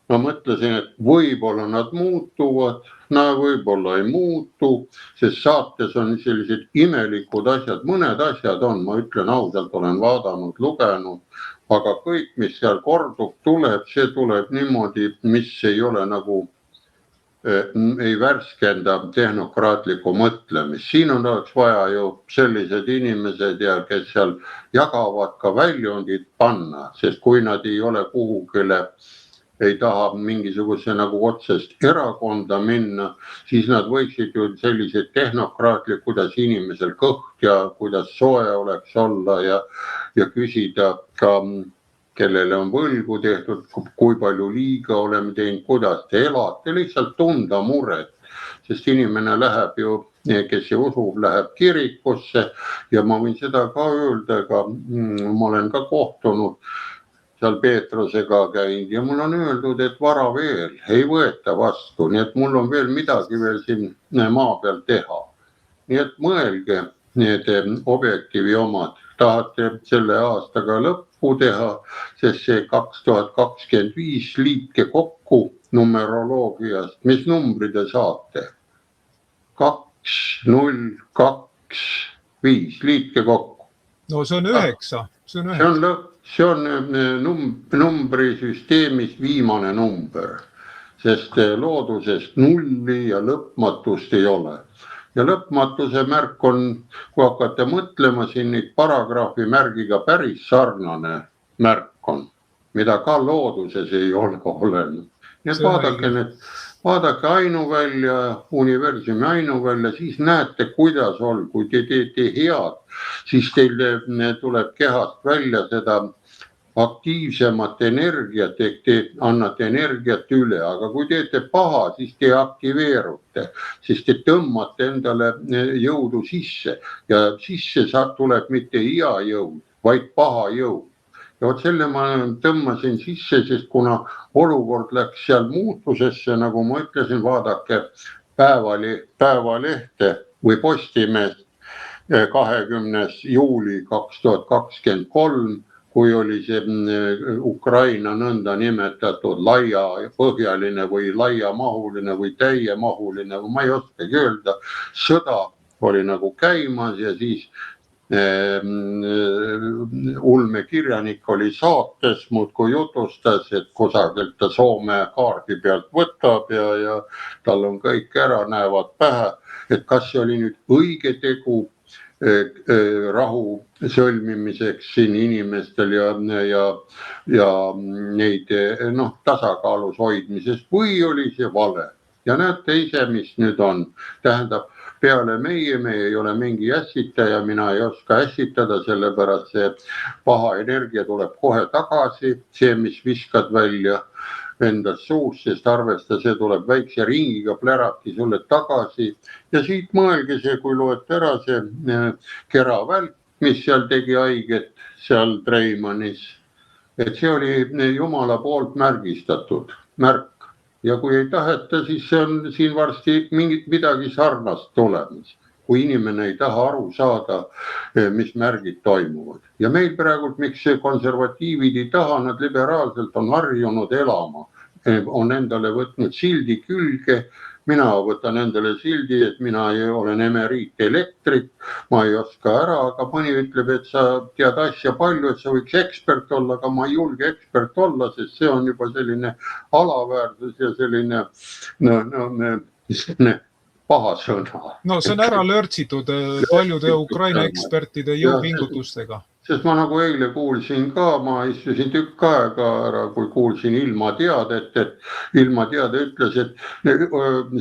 Speaker 2: Ma mõtlesin, et võib-olla nad muutuvad, võib-olla ei muutu, sest saates on sellised imelikud asjad, mõned asjad on, ma ütlen ausalt, olen vaadanud, lugenud, aga kõik, mis seal kordub, see tuleb niimoodi, mis ei ole nagu ei värskenda tehnokraatlikku mõtlemist. Siin oleks vaja ju sellised inimesed, kes seal jagavad ka väljundid panna, sest kui nad ei ole kuhugile, ei taha mingisuguse nagu otsest erakonda minna, siis nad võiksid ju sellised tehnokraatlik, kuidas inimesel kõht ja kuidas soe oleks olla ja küsida ka, kellele on võlgu tehtud, kui palju liiga oleme teinud, kuidas te elate, lihtsalt tunda muret, sest inimene läheb ju, kes usub, läheb kirikusse ja ma võin seda ka öelda, ma olen ka kohtunud seal Peetrusega käinud ja mul on öeldud, et vara veel ei võeta vastu, nii et mul on veel midagi veel siin maa peal teha. Nii et mõelge need objektiivi omad, tahate selle aastaga lõppu teha, sest see 2025 liitke kokku numeroloogiast, mis numbri te saate? 2, 0, 2, 5, liitke kokku.
Speaker 1: No see on 9.
Speaker 2: See on numbrisüsteemis viimane number, sest loodusest nulli ja lõpmatust ei ole. Ja lõpmatuse märk on, kui hakkate mõtlema, siin neid paragrahvi märgiga päris sarnane märk on, mida ka looduses ei ole olenud. Nii et vaadake ainuvälja, universumi ainuvälja, siis näete, kuidas on, kui te teete head, siis teil tuleb kehast välja seda aktiivsemat energiat, ehk te annate energiat üle, aga kui teete paha, siis te aktiveerute, siis te tõmbate endale jõudu sisse ja sisse tuleb mitte hea jõud, vaid paha jõud. Ja vot selle ma tõmbasin sisse, sest kuna olukord läks seal muutusesse, nagu ma ütlesin, vaadake Päevalehte või Postimeest 20. juuli 2023, kui oli see Ukraina nõnda nimetatud laiapõhjaline või laiamahuline või täiemahuline, ma ei oskagi öelda, sõda oli nagu käimas ja siis ulmekirjanik oli saates, muudkui jutustas, et kusagilt ta Soome kaardi pealt võtab ja tal on kõik ära, näevad pähe, et kas see oli nüüd õige tegu rahu sõlmimiseks siin inimestel ja neid tasakaalus hoidmisest või oli see vale. Ja näete ise, mis nüüd on. Tähendab, peale meie ei ole mingi ässitaja, mina ei oska ässitada, sellepärast see paha energia tuleb kohe tagasi, see, mis viskad välja endast suus, sest arvesta, see tuleb väikse ringiga, plärabki sulle tagasi ja siit mõelge see, kui loete ära see keravälk, mis seal tegi haiget seal Treimanis, et see oli Jumala poolt märgistatud märk. Ja kui ei taheta, siis see on siin varsti midagi sarnast tulemas, kui inimene ei taha aru saada, mis märgid toimuvad. Ja meil praegu, miks konservatiivid ei taha, nad liberaalselt on harjunud elama, on endale võtnud sildi külge. Mina võtan endale sildi, et mina olen emeriit elektrik, ma ei oska ära, aga mõni ütleb, et sa tead asja palju, et sa võiks ekspert olla, aga ma ei julge ekspert olla, sest see on juba selline alaväärsus ja selline paha sõna.
Speaker 1: No see on ära lörtsitud paljude Ukraina ekspertide jõupingutustega.
Speaker 2: Sest ma nagu eile kuulsin ka, ma istusin tükk aega ära, kui kuulsin ilmateadet, et ilmateade ütles, et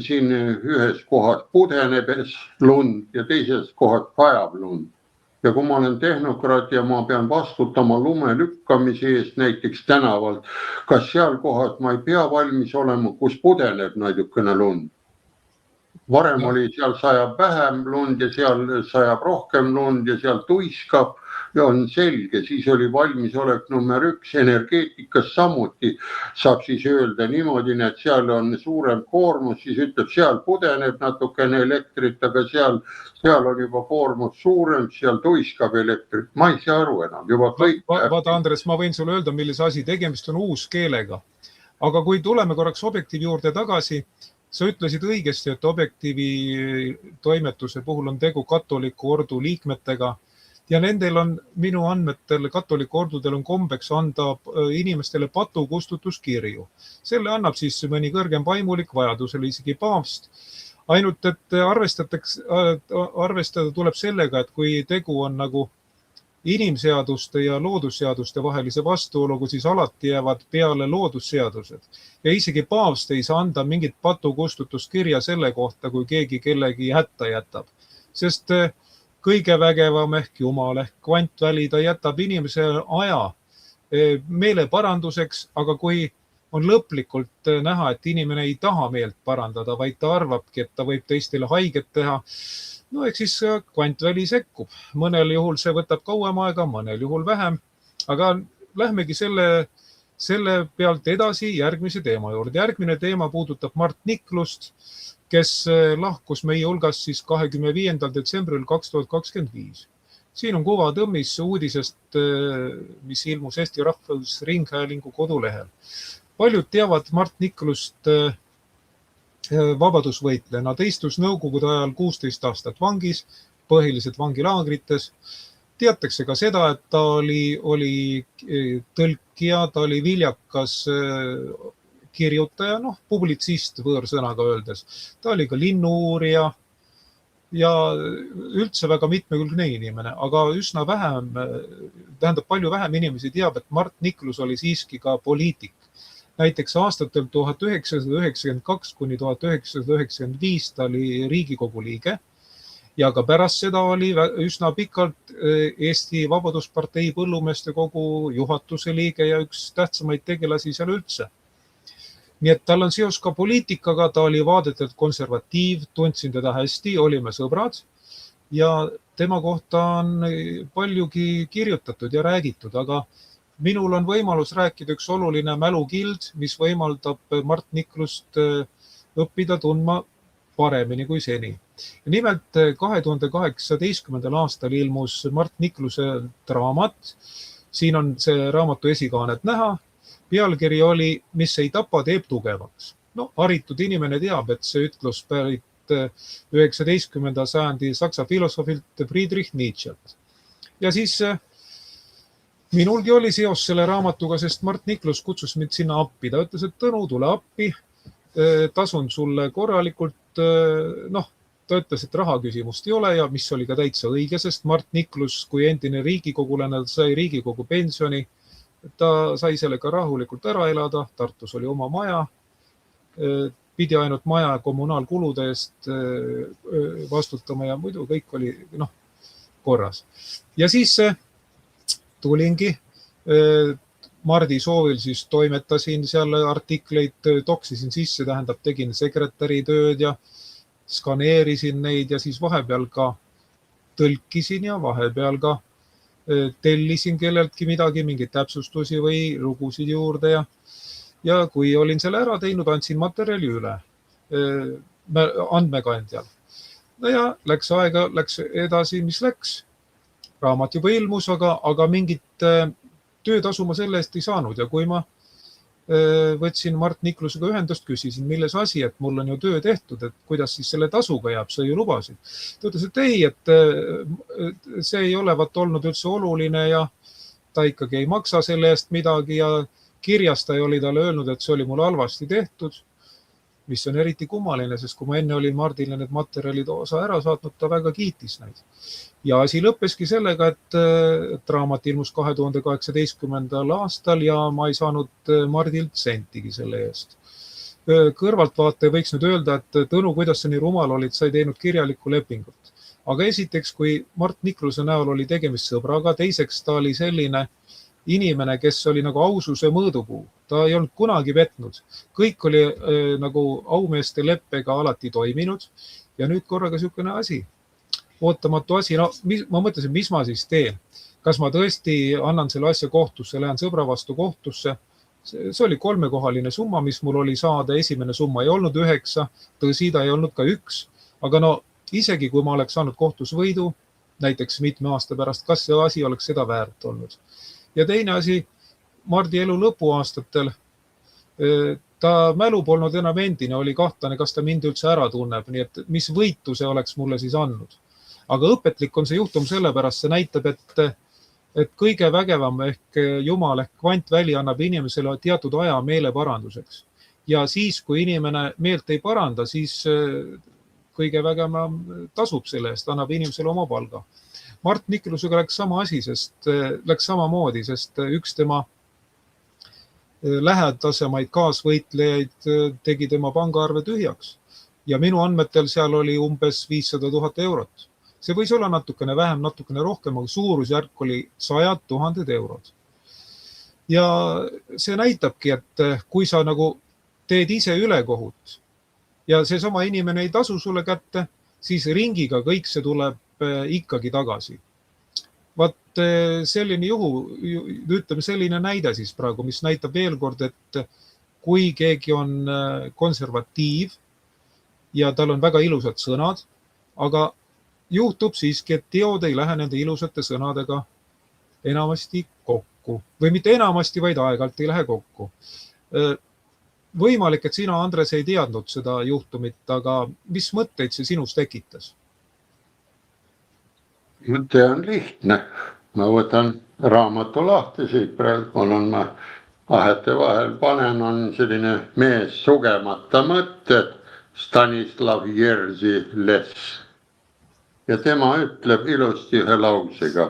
Speaker 2: siin ühes kohas pudeneb lund ja teises kohas sajab lund. Ja kui ma olen tehnokraat ja ma pean vastutama lume lükkamise eest näiteks tänavalt, kas seal kohas ma ei pea valmis olema, kus pudeneb naidukene lund? Varem oli seal sajab vähem lund ja seal sajab rohkem lund ja seal tuiskab ja on selge, siis oli valmisolek number 1, energeetikas samuti saab siis öelda niimoodi, et seal on suurem koormus, siis ütleb, seal pudeneb natukene elektrit, aga seal on juba koormus suurem, seal tuiskab elektrit. Ma ei saa aru enam.
Speaker 1: Vaata, Andres, ma võin sulle öelda, millise asi tegemist on uus keelega. Aga kui tuleme korraks Objektiivi juurde tagasi, sa ütlesid õigesti, et Objektiivi toimetuse puhul on tegu katoliku ordu liikmetega ja nendel on minu andmetel, katoliku ordudel on kombeks anda inimestele patukustutuskirju. Selle annab siis mõni kõrgem vaimulik, vajadusel isegi paavst. Ainult, et arvestada tuleb sellega, et kui tegu on nagu inimseaduste ja loodusseaduste vahelise vastuoluga, siis alati jäävad peale loodusseadused. Ja isegi paavst ei saa anda mingit patukustutuskirja selle kohta, kui keegi kellegi hätta jätab. Sest kõige vägevam ehk Jumal ehk kvantväli, ta jätab inimese aja meeleparanduseks, aga kui on lõplikult näha, et inimene ei taha meelt parandada, vaid ta arvabki, et ta võib teistele haiget teha, no eks siis kvantväli sekkub. Mõnel juhul see võtab kauem aega, mõnel juhul vähem, aga lähmegi selle pealt edasi järgmise teema juurde. Järgmine teema puudutab Mart Niklust, kes lahkus meie hulgas siis 25. detsembril 2025. Siin on kuva tõmmis uudisest, mis ilmus Eesti Rahvusringhäälingu kodulehel. Paljud teavad Mart Niklust vabadusvõitlejana. Ta istus Nõukogude ajal 16 aastat vangis, põhiliselt vangilaagrites. Teatakse ka seda, et ta oli tõlkija, ta oli viljakas kirjutaja, publitsist võõrsõnaga öeldes. Ta oli ka linnu-uurija ja üldse väga mitmekülgne inimene, aga üsna vähem, palju vähem inimesi teab, et Mart Niklus oli siiski ka poliitik. Näiteks aastatel 1992 kuni 1995 ta oli Riigikogu liige ja ka pärast seda oli üsna pikalt Eesti Vabaduspartei Põllumeeste Kogu juhatuse liige ja üks tähtsamaid tegelasi seal üldse. Nii et tal on seos ka poliitikaga, ta oli vaadetelt konservatiiv, tundsin teda hästi, olime sõbrad ja tema kohta on paljugi kirjutatud ja räägitud, aga minul on võimalus rääkida üks oluline mälukild, mis võimaldab Mart Niklust õppida tundma paremini kui seni. Nimelt 2018. aastal ilmus Mart Nikluse raamat. Siin on see raamatu esikaanet näha. Pealkiri oli, mis ei tapa, teeb tugevaks. Haritud inimene teab, et see ütlus pärit 19. sajandi saksa filosoofilt Friedrich Nietzschelt. Ja siis minulgi oli seos selle raamatuga, sest Mart Niklus kutsus mind sinna appi. Ta ütles, et Tõnu, tule appi, tasun sulle korralikult. Ta ütles, et raha küsimust ei ole ja mis oli ka täitsa õige, sest Mart Niklus, kui endine riigikogulane, sai riigikogu pensioni. Ta sai sellega rahulikult ära elada. Tartus oli oma maja. Pidi ainult maja kommunaalkulude eest vastutama ja muidu kõik oli korras. Ja siis tulingi Mardi soovil, siis toimetasin seal artikleid, toksisin sisse, tähendab, tegin sekretäri tööd ja skaneerisin neid ja siis vahepeal ka tõlkisin ja vahepeal ka tellisin kelleltki midagi, mingeid täpsustusi või lugusid juurde ja kui olin selle ära teinud, andsin materjali üle andmekandjal. No ja läks aega, läks edasi, mis läks. Raamat juba ilmus, aga mingit töötasu ma selle eest ei saanud ja kui ma võtsin Mart Niklusega ühendust, küsisin, milles asi, et mul on ju töö tehtud, et kuidas siis selle tasuga jääb, sa ju lubasid. Ta ütles, et ei, et see ei olevat olnud üldse oluline ja ta ikkagi ei maksa selle eest midagi ja kirjastaja oli talle öelnud, et see oli mul halvasti tehtud, mis on eriti kummaline, sest kui ma enne olin Mardile need materjalid osa ära saatnud, ta väga kiitis neid. Ja asi lõppeski sellega, et raamat ilmus 2018. aastal ja ma ei saanud Mardilt sentigi selle eest. Kõrvaltvaataja võiks nüüd öelda, et Tõnu, kuidas sa nii rumal olid, sa ei teinud kirjalikku lepingut. Aga esiteks, kui Mart Nikluse näol oli tegemist sõbraga, teiseks ta oli selline inimene, kes oli nagu aususe mõõdupuu. Ta ei olnud kunagi petnud. Kõik oli nagu aumeeste leppega alati toiminud ja nüüd korraga niisugune asi. Ootamatu asi. No, ma mõtlesin, mis ma siis teen. Kas ma tõesti annan selle asja kohtusse, lähen sõbra vastu kohtusse. See oli 3-kohaline summa, mis mul oli saada. Esimene summa ei olnud 9, tõsi, ta ei olnud ka 1. Aga no isegi kui ma oleks saanud kohtus võidu, näiteks mitme aasta pärast, kas see asi oleks seda väärt olnud. Ja teine asi, Mardi elu lõpuaastatel, ta mälu polnud enam endine, oli kahtlane, kas ta mind üldse ära tunneb, nii et mis võitu see oleks mulle siis andnud. Aga õpetlik on see juhtum sellepärast, see näitab, et kõige vägevam ehk Jumal ehk kvantväli annab inimesele teatud aja meeleparanduseks. Ja siis, kui inimene meelt ei paranda, siis kõige vägevam tasub selle eest, annab inimesele oma palga. Mart Niklusega läks sama asi, läks samamoodi, sest üks tema lähedasemaid kaasvõitlejaid tegi tema pangaarve tühjaks. Ja minu andmetel seal oli umbes 500 000 eurot. See võis olla natukene vähem, natukene rohkem, aga suurusjärk oli 100 000 eurot. Ja see näitabki, et kui sa nagu teed ise ülekohut ja see sama inimene ei tasu sulle kätte, siis ringiga kõik see tuleb ikkagi tagasi. Vaat selline ütleme selline näide siis praegu, mis näitab veel kord, et kui keegi on konservatiiv ja tal on väga ilusad sõnad, aga juhtub siiski, et teod ei lähe nende ilusate sõnadega enamasti kokku. Või mitte enamasti, vaid aeg-ajalt ei lähe kokku. Võimalik, et sina, Andres, ei teadnud seda juhtumit, aga mis mõtteid see sinus tekitas?
Speaker 2: Mõte on lihtne. Ma võtan raamatu lahti siit praegu, ma ahete vahel panen, on selline mees sugemata mõtted, Stanislav Jerzy Les. Ja tema ütleb ilusti ühe lausega.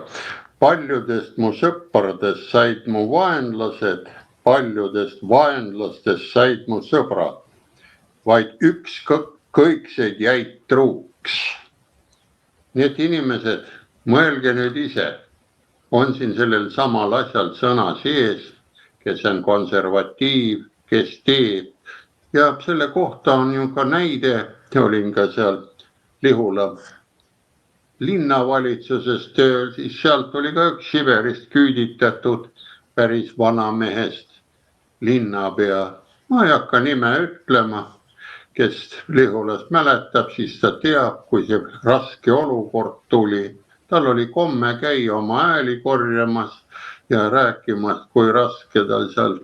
Speaker 2: Paljudest mu sõpradest said mu vaenlased, paljudest vaenlastest said mu sõbrad. Vaid ükskõikseid jäid truuks. Nii et inimesed, mõelge nüüd ise, on siin sellel samal asjal sõna sees, kes on konservatiiv, kes teeb. Ja selle kohta on ju ka näide, olin ka seal Lihula linnavalitsuses tööl, siis sealt oli ka üks Siberist küüditatud päris vanamehest linnapea. Ma ei hakka nime ütlema, kes Lihulast mäletab, siis ta teab, kui see raske olukord tuli. Tal oli komme käia oma hääli korjamas ja rääkimas, kui raske tal seal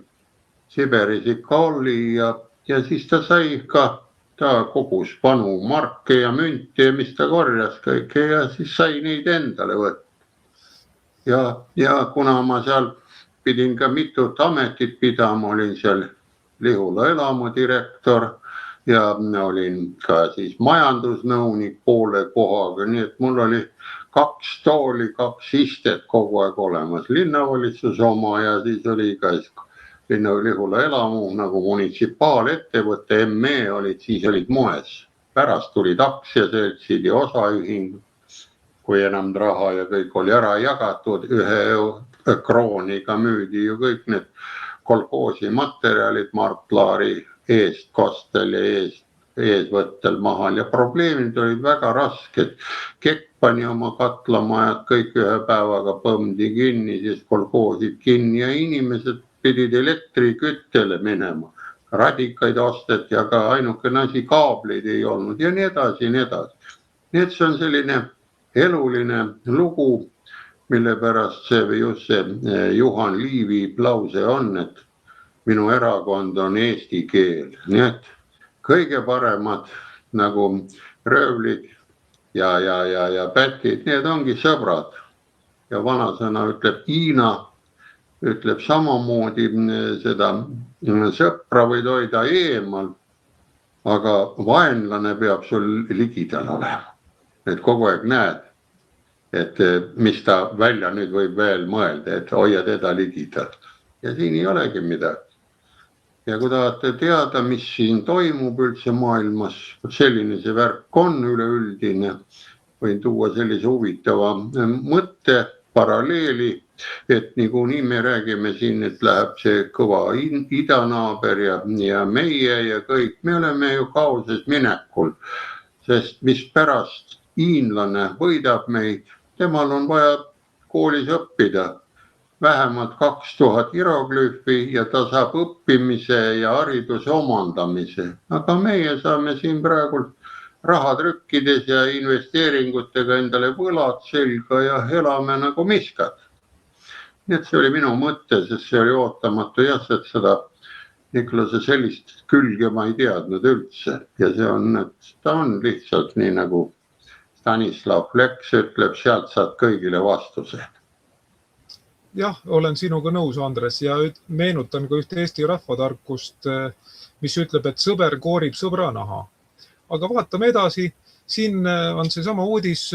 Speaker 2: Siberis ikka oli ja siis ta sai ka, ta kogus vanu marke ja münti ja mis ta korjas kõike ja siis sai neid endale võtta. ja kuna ma seal pidin ka mitut ametit pidama, olin seal Lihula elamu direktor ja olin ka siis majandusnõunik poole kohaga, nii et mul oli 2 tooli, 2 istet kogu aeg olemas, linnavalitsuse oma ja siis oli ka Lihula elamu nagu munitsipaalettevõtte ME olid, siis olid moes. Pärast tulid aktsiaseltsid ja osaühingud, kui enam raha ja kõik oli ära jagatud, 1 krooniga müüdi ju kõik need kolhoosi materjalid Mart Laari eest kostel ja eesvõttel mahal ja probleemid olid väga rasked. Kekk pani oma katlamajad kõik 1 päevaga põmdi kinni, siis kolhoosid kinni ja inimesed pidid elektriküttele minema. Radikaid osteti, aga ainukene asi, kaableid ei olnud ja nii edasi, nii edasi. Nii et see on selline eluline lugu, mille pärast see Juhan Liivi lause on, et minu erakond on eesti keel. Nii et kõige paremad nagu röövlid ja pätid, need ongi sõbrad. Ja vanasõna ütleb, Hiina ütleb samamoodi seda sõpra võid hoida eemal, aga vaenlane peab sul ligidal olema. Et kogu aeg näed, et mis ta välja nüüd võib veel mõelda, et hoia teda ligidal. Ja siin ei olegi midagi. Ja kui tahate teada, mis siin toimub üldse maailmas, selline see värk on üleüldine, võin tuua sellise huvitava mõtte paralleeli, et niikuinii me räägime siin, et läheb see kõva idanaaber ja meie ja kõik, me oleme ju kaoses minekul, sest mis pärast hiinlane võidab meid, temal on vaja koolis õppida vähemalt 2000 hieroglüüfi ja ta saab õppimise ja hariduse omandamise. Aga meie saame siin praegu raha trükkides ja investeeringutega endale võlad selga ja elame nagu miskad. Nii et see oli minu mõte, sest see oli ootamatu jah, et seda Niklase sellist külge ma ei teadnud üldse. Ja see on, et ta on lihtsalt nii nagu Stanislav Leks ütleb, sealt saad kõigile vastused.
Speaker 1: Jah, olen sinuga nõus, Andres, ja meenutan ka ühte Eesti rahvatarkust, mis ütleb, et sõber koorib sõbra naha. Aga vaatame edasi. Siin on seesama uudis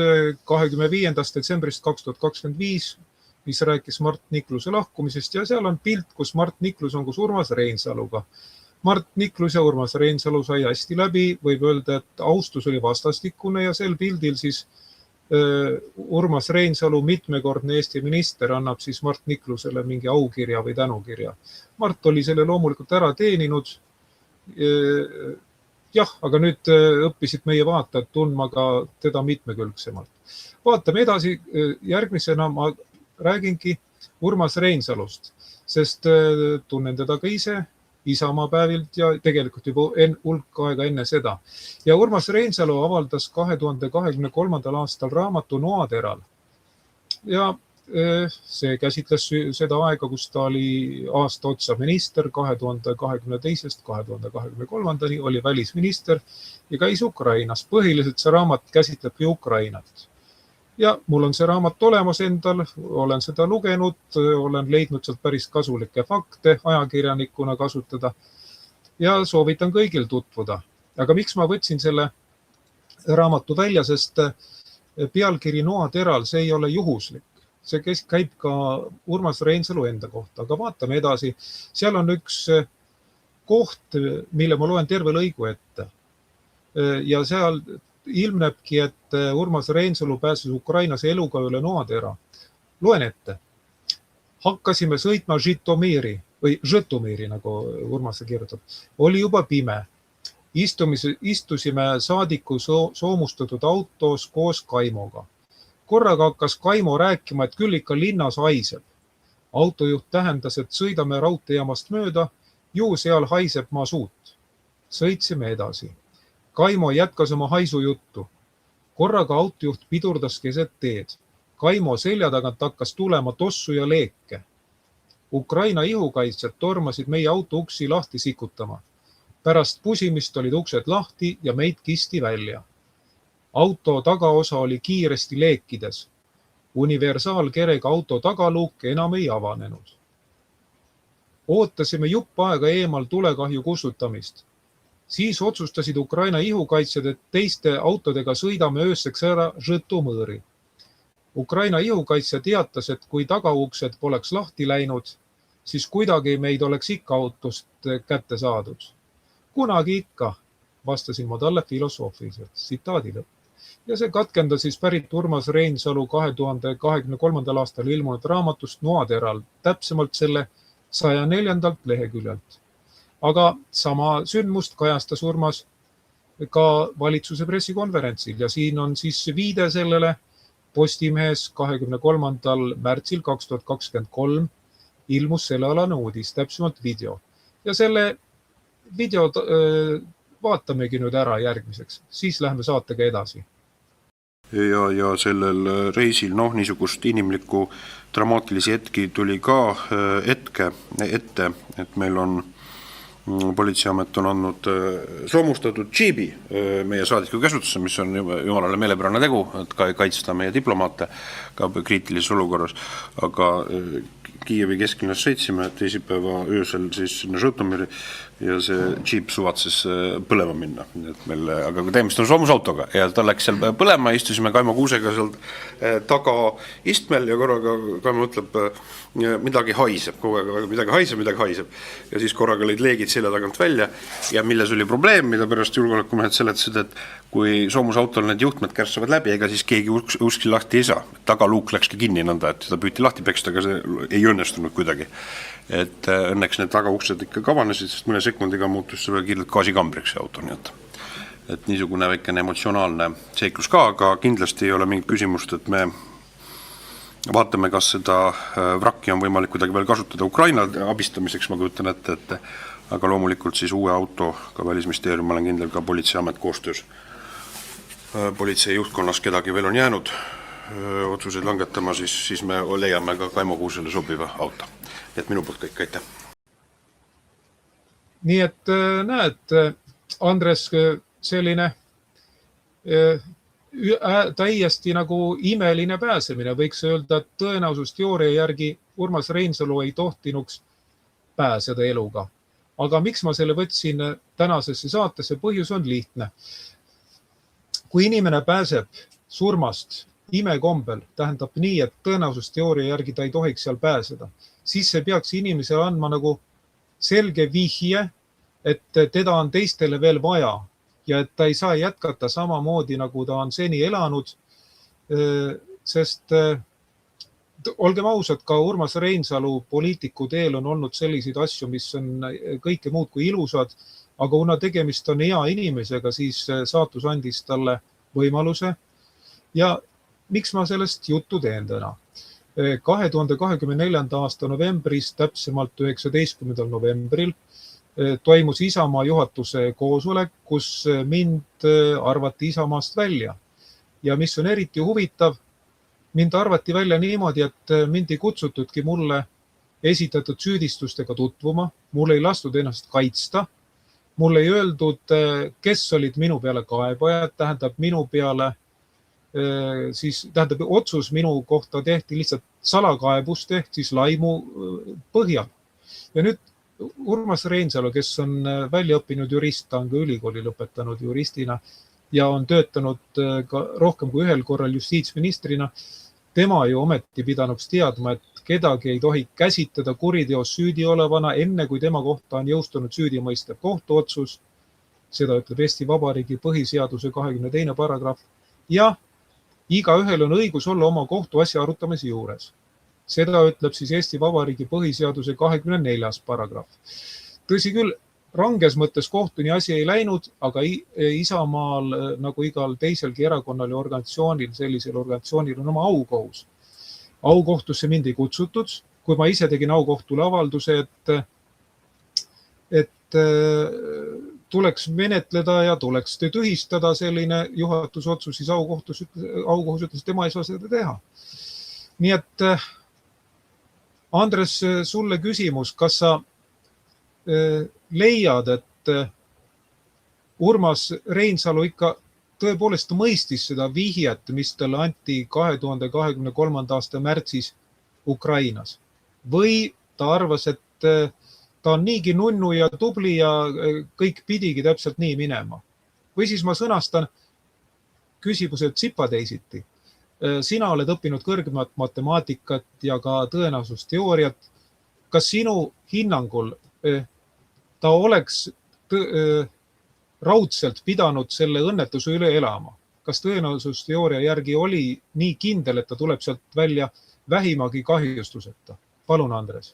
Speaker 1: 25. detsembrist 2025, mis rääkis Mart Nikluse lahkumisest ja seal on pilt, kus Mart Niklus on koos Urmas Reinsaluga. Mart Niklus ja Urmas Reinsalu sai hästi läbi, võib öelda, et austus oli vastastikune ja sel pildil siis Urmas Reinsalu, mitmekordne Eesti minister, annab siis Mart Niklusele mingi aukirja või tänukirja. Mart oli selle loomulikult ära teeninud. Jah, aga nüüd õppisid meie vaatajad tundma ka teda mitmekülgsemalt. Vaatame edasi, järgmisena ma räägingi Urmas Reinsalust, sest tunnen teda ka ise Isamaa päevilt ja tegelikult juba hulk aega enne seda. Ja Urmas Reinsalu avaldas 2023. aastal raamatu Noateral. Ja see käsitles seda aega, kus ta oli aasta otsa minister, 2022. 2023. oli välisminister ja käis Ukrainas. Põhiliselt see raamat käsitleb Ukrainat. Ja mul on see raamat olemas endal, olen seda lugenud, olen leidnud sealt päris kasulikke fakte ajakirjanikuna kasutada ja soovitan kõigil tutvuda. Aga miks ma võtsin selle raamatu välja, sest pealkiri Noateral, see ei ole juhuslik. See käib ka Urmas Reinsalu enda kohta, aga vaatame edasi. Seal on üks koht, mille ma loen terve lõigu ette. Ja seal ilmnebki, et Urmas Reinsalu pääses Ukrainas eluga üle Noatera. Loen ette. Hakkasime sõitma Žõtomiri, nagu Urmas kirjutab. Oli juba pime. Istusime saadiku soomustatud autos koos Kaimoga. Korraga hakkas Kaimo rääkima, et küll ikka linnas haiseb. Autojuht tähendas, et sõidame raudteejaamast mööda, ju seal haiseb masuut. Sõitsime edasi. Kaimo jätkas oma haisujuttu. Korraga autojuht pidurdas keset teed. Kaimo selja tagant hakkas tulema tossu ja leeke. Ukraina ihukaitsjad tormasid meie auto uksi lahti sikutama. Pärast pusimist olid uksed lahti ja meid kisti välja. Auto tagaosa oli kiiresti leekides. Universaalkerega auto tagaluuk enam ei avanenud. Ootasime jupp aega eemal tulekahju kustutamist. Siis otsustasid Ukraina ihukaitsjad, et teiste autodega sõidame ööseks ära Žõtomõri. Ukraina ihukaitsja teatas, et kui tagauksed poleks lahti läinud, siis kuidagi meid oleks ikka autost kätte saadud. Kunagi ikka, vastasin ma talle filosoofiliselt. Tsitaadi lõpp. Ja see katkenda siis pärit Urmas Reinsalu 2023. aastal ilmunud raamatust Noateral, täpsemalt selle 104. leheküljelt. Aga sama sündmust kajastas Urmas ka valitsuse pressikonverentsil ja siin on siis viide sellele Postimehes 23. märtsil 2023 ilmus sellealane uudis, täpsemalt video. Ja selle video vaatamegi nüüd ära järgmiseks, siis lähme saatega edasi.
Speaker 3: Ja sellel reisil niisugust inimlikku dramaatilisi hetki tuli ka ette, et meil on politseiamet on andnud soomustatud džiibi meie saadiku käsutusse, mis on jumalale meelepärane tegu, et kaitsta meie diplomaate ka kriitilises olukorras, aga Kiievi kesklinnas sõitsime teisipäeva öösel siis sinna Žõtomõri ja see džiip suvatses põlema minna. Aga teemist on soomusautoga ja ta läks seal põlema, istusime Kaimo Kuusega seal taga istmel ja korraga Kaimo ütleb, midagi haiseb, kogu aeg midagi haiseb. Ja siis korraga lõid leegid selja tagant välja ja milles oli probleem, mida pärast julgeolekumehed seletasid, et kui soomusautol need juhtmed kärssavad läbi, ega siis keegi uski lahti ei saa. Tagaluuk läkski kinni nõnda, et seda püüti lahti peksta, aga see ei õnnestunud kuidagi. Et õnneks need tagauksed ikka kavanesid, sest mõne sekundiga muutus see kiirelt gaasikambriks see auto. Nii et niisugune väikene emotsionaalne seiklus ka, aga kindlasti ei ole mingit küsimust, et me vaatame, kas seda vrakki on võimalik kuidagi veel kasutada Ukraina abistamiseks, ma kujutan ette, aga loomulikult siis uue auto ka Välisministeerium, ma olen kindel ka politseiamet koostöös politsei juhtkonnas kedagi veel on jäänud otsuseid langetama, siis me leiame ka Kaimo Kuusele sobiva auto. Et minu poolt kõik, aitäh.
Speaker 1: Nii et näed, Andres, selline täiesti nagu imeline pääsemine. Võiks öelda, et tõenäosus teooria järgi Urmas Reinsalu ei tohtinuks pääseda eluga. Aga miks ma selle võtsin tänasesse saatesse? Põhjus on lihtne. Kui inimene pääseb surmast imekombel, tähendab nii, et tõenäosusteooria järgi ta ei tohiks seal pääseda, siis see peaks inimesele andma nagu selge vihje, et teda on teistele veel vaja ja et ta ei saa jätkata samamoodi, nagu ta on seni elanud, sest olgem ausad, ka Urmas Reinsalu poliitiku teel on olnud selliseid asju, mis on kõike muud kui ilusad, aga kuna tegemist on hea inimesega, siis saatus andis talle võimaluse. Ja miks ma sellest juttu teen täna? 2024. aasta novembris, täpsemalt 19. novembril, toimus Isamaa juhatuse koosolek, kus mind arvati Isamaast välja. Ja mis on eriti huvitav, mind arvati välja niimoodi, et mind ei kutsutudki mulle esitatud süüdistustega tutvuma, mul ei lastud ennast kaitsta, mul ei öeldud, kes olid minu peale kaebajad, tähendab minu peale, siis tähendab otsus minu kohta tehti lihtsalt salakaebust ehk siis laimu põhjal. Ja nüüd Urmas Reinsalu, kes on väljaõppinud jurist, ta on ka ülikooli lõpetanud juristina ja on töötanud ka rohkem kui ühel korral justiitsministrina, tema ju ometi pidanuks teadma, et kedagi ei tohi käsitleda kuriteos süüdi olevana, enne kui tema kohta on jõustunud süüdimõistev kohtuotsus. Seda ütleb Eesti Vabariigi põhiseaduse 22. paragrahv. Ja igaühel on õigus olla oma kohtuasja arutamise juures. Seda ütleb siis Eesti Vabariigi põhiseaduse 24. paragrahv. Tõsi küll, ranges mõttes kohtuni asi ei läinud, aga Isamaal, nagu igal teiselgi erakonnal ja organisatsioonil, sellisel organisatsioonil on oma aukohus. Aukohtusse mind ei kutsutud, kui ma ise tegin aukohtule avalduse, et tuleks menetleda ja tuleks tühistada selline juhatusotsus, siis aukohus ütles, tema ei saa seda teha. Nii et Andres, sulle küsimus, kas sa leiad, et Urmas Reinsalu ikka tõepoolest mõistis seda vihjet, mis talle anti 2023. aasta märtsis Ukrainas. Või ta arvas, et ta on niigi nunnu ja tubli ja kõik pidigi täpselt nii minema. Või siis ma sõnastan küsimused tsipateisiti. Sina oled õppinud kõrgemat matemaatikat ja ka tõenäosusteooriat. Kas sinu hinnangul ta oleks raudselt pidanud selle õnnetuse üle elama? Kas tõenäosusteooria järgi oli nii kindel, et ta tuleb sealt välja vähimagi kahjustuseta? Palun, Andres.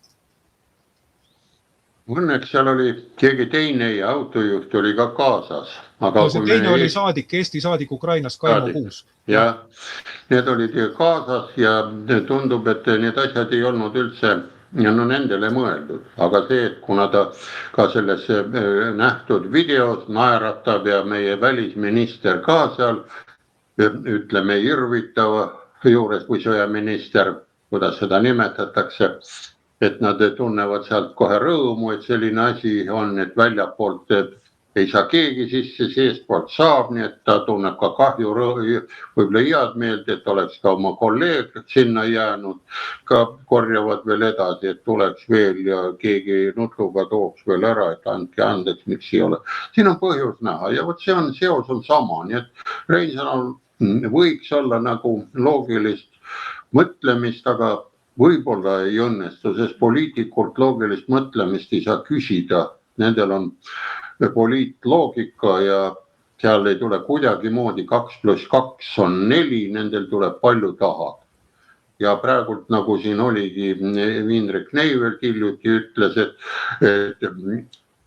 Speaker 2: Õnneks seal oli keegi teine ja autojuht oli ka kaasas. Aga
Speaker 1: no see teine oli saadik, Eesti saadik Ukrainas, Kaimo Kuus.
Speaker 2: Ja need olid kaasas ja tundub, et need asjad ei olnud üldse nendele mõeldud. Aga see, et kuna ta ka selles nähtud videos naeratab ja meie välisminister ka seal, ütleme irvitava juures, kui sõjaminister, kuidas seda nimetatakse, et nad tunnevad sealt kohe rõõmu, et selline asi on, et väljapoolt ei saa keegi sisse, seestpoolt saab, nii et ta tunneb ka kahju, võib-olla head meelt, et oleks ka oma kolleeg sinna jäänud, ka korjavad veel edasi, et tuleks veel ja keegi nutluga tooks veel ära, et andke andeks, miks ei ole. Siin on põhjus näha ja vot seos on sama, nii et Reinsalul võiks olla nagu loogilist mõtlemist, aga võib-olla ei õnnestu, sest poliitikult loogilist mõtlemist ei saa küsida. Nendel on poliitloogika ja seal ei tule kuidagi moodi 2 + 2 on 4, nendel tuleb palju tahad. Ja praegult nagu siin oligi, Indrek Neivelt hiljuti ütles, et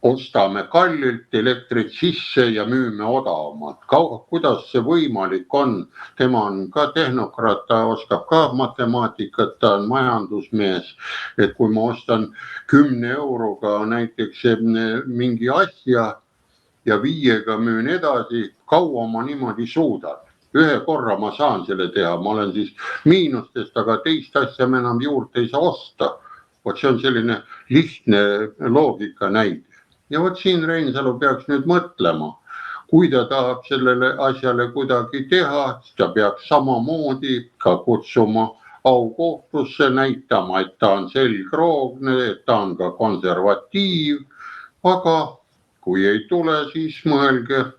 Speaker 2: ostame kallilt elektrit sisse ja müüme odavamalt. Kuidas see võimalik on? Tema on ka tehnokraat, ta oskab ka matemaatikat, ta on majandusmees. Et kui ma ostan 10 euroga näiteks mingi asja ja 5-ga müün edasi, kaua ma niimoodi suudan. Ühe korra ma saan selle teha, ma olen siis miinustest, aga teist asja me enam juurde ei saa osta. Vot see on selline lihtne loogika näide. Ja vot siin Reinsalu peaks nüüd mõtlema, kui ta tahab sellele asjale kuidagi teha, siis ta peaks samamoodi ka kutsuma aukohtusse, näitama, et ta on selgroogne, et ta on ka konservatiiv, aga kui ei tule, siis mõelge,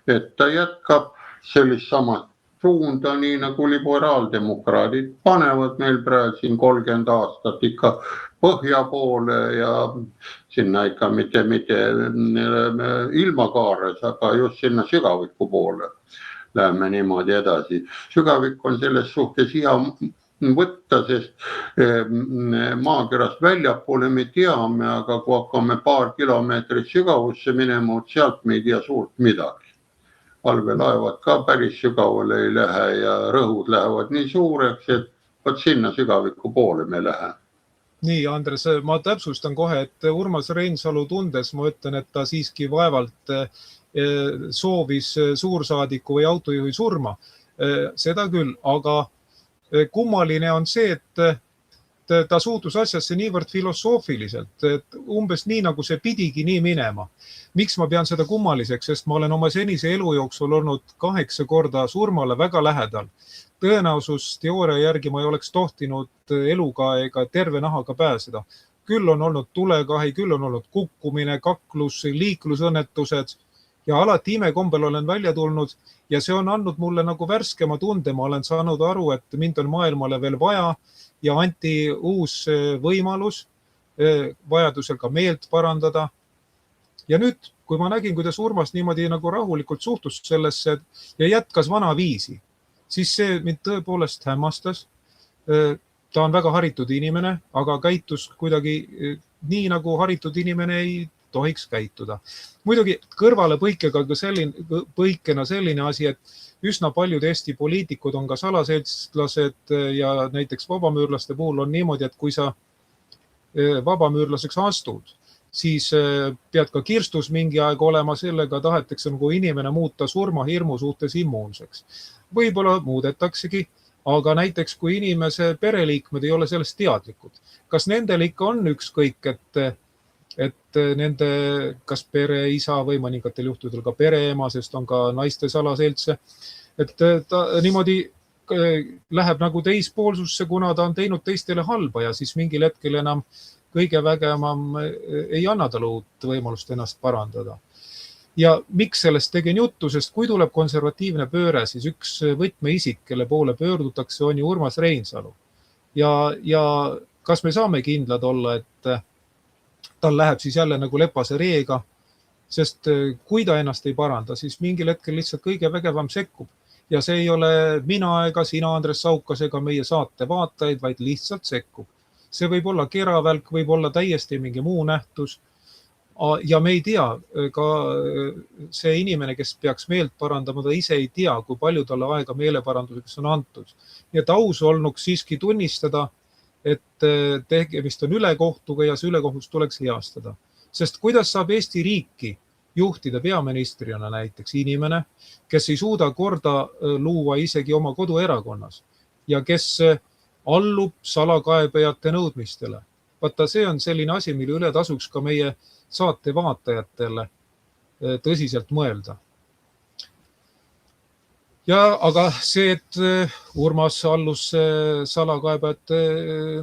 Speaker 2: et ta jätkab sellist sama suunda, nii nagu liberaaldemokraadid panevad meil praegu siin 30 aastat ikka põhja poole ja sinna ikka mitte ilmakaares, aga just sinna sügaviku poole läheme niimoodi edasi. Sügavik on selles suhtes hea võtta, sest maakerast väljapoole me teame, aga kui hakkame paar kilomeetrit sügavusse minema, sealt me ei tea suurt midagi. Valvelaevad ka päris sügavale ei lähe ja rõhud lähevad nii suureks, et võt sinna sügaviku poole me läheme.
Speaker 1: Nii, Andres, ma täpsustan kohe, et Urmas Reinsalu tundes ma ütlen, et ta siiski vaevalt soovis suursaadiku või autojuhi surma. Seda küll, aga kummaline on see, et ta suhtus asjasse niivõrd filosoofiliselt, et umbes nii, nagu see pidigi nii minema. Miks ma pean seda kummaliseks, sest ma olen oma senise elu jooksul olnud 8 korda surmale väga lähedal. Tõenäosusteooria järgi ma ei oleks tohtinud eluga ega terve nahaga pääseda. Küll on olnud tulekahi, küll on olnud kukkumine, kaklus, liiklusõnnetused ja alati imekombel olen välja tulnud ja see on andnud mulle nagu värskema tunde. Ma olen saanud aru, et mind on maailmale veel vaja ja anti uus võimalus vajadusel ka meelt parandada. Ja nüüd, kui ma nägin, kuidas Urmas niimoodi nagu rahulikult suhtus sellesse ja jätkas vana viisi, siis see mind tõepoolest hämmastas. Ta on väga haritud inimene, aga käitus kuidagi nii, nagu haritud inimene ei tohiks käituda. Muidugi kõrvalepõikena selline asi, et üsna paljud Eesti poliitikud on ka salaseltslased ja näiteks vabamüürlaste puhul on niimoodi, et kui sa vabamüürlaseks astud, siis pead ka kirstus mingi aeg olema, sellega tahetakse nagu inimene muuta surmahirmu suhtes immuunseks. Võib-olla muudetaksegi, aga näiteks kui inimese pereliikmed ei ole sellest teadlikud, kas nendel ikka on ükskõik, et et nende kas pereisa või mõningatel juhtudel ka pereema, sest on ka naiste salaseltse, et ta niimoodi läheb nagu teispoolsusse, kuna ta on teinud teistele halba ja siis mingil hetkel enam kõige vägevam ei anna talle uut võimalust ennast parandada. Ja miks sellest tegin juttu, sest kui tuleb konservatiivne pööre, siis üks võtmeisik, kelle poole pöördutakse, on ju Urmas Reinsalu. Ja kas me saame kindlad olla, et tal läheb siis jälle nagu lepase reega, sest kui ta ennast ei paranda, siis mingil hetkel lihtsalt kõige vägevam sekkub. Ja see ei ole mina ega sina, Andres Saukas, ega meie saate vaatajaid, vaid lihtsalt sekkub. See võib olla keravälk, võib olla täiesti mingi muu nähtus. Ja me ei tea, ka see inimene, kes peaks meelt parandama, ta ise ei tea, kui palju talle aega meeleparanduseks on antud. Nii et aus olnuks siiski tunnistada, et tegemist on ülekohtuga ja see ülekohus tuleks heastada. Sest kuidas saab Eesti riiki juhtida peaministrina näiteks inimene, kes ei suuda korda luua isegi oma koduerakonnas ja kes allub salakaebajate nõudmistele. Vaata, see on selline asi, mille üle tasuks ka meie saate vaatajatele tõsiselt mõelda. Aga see, et Urmas allus salakaebajate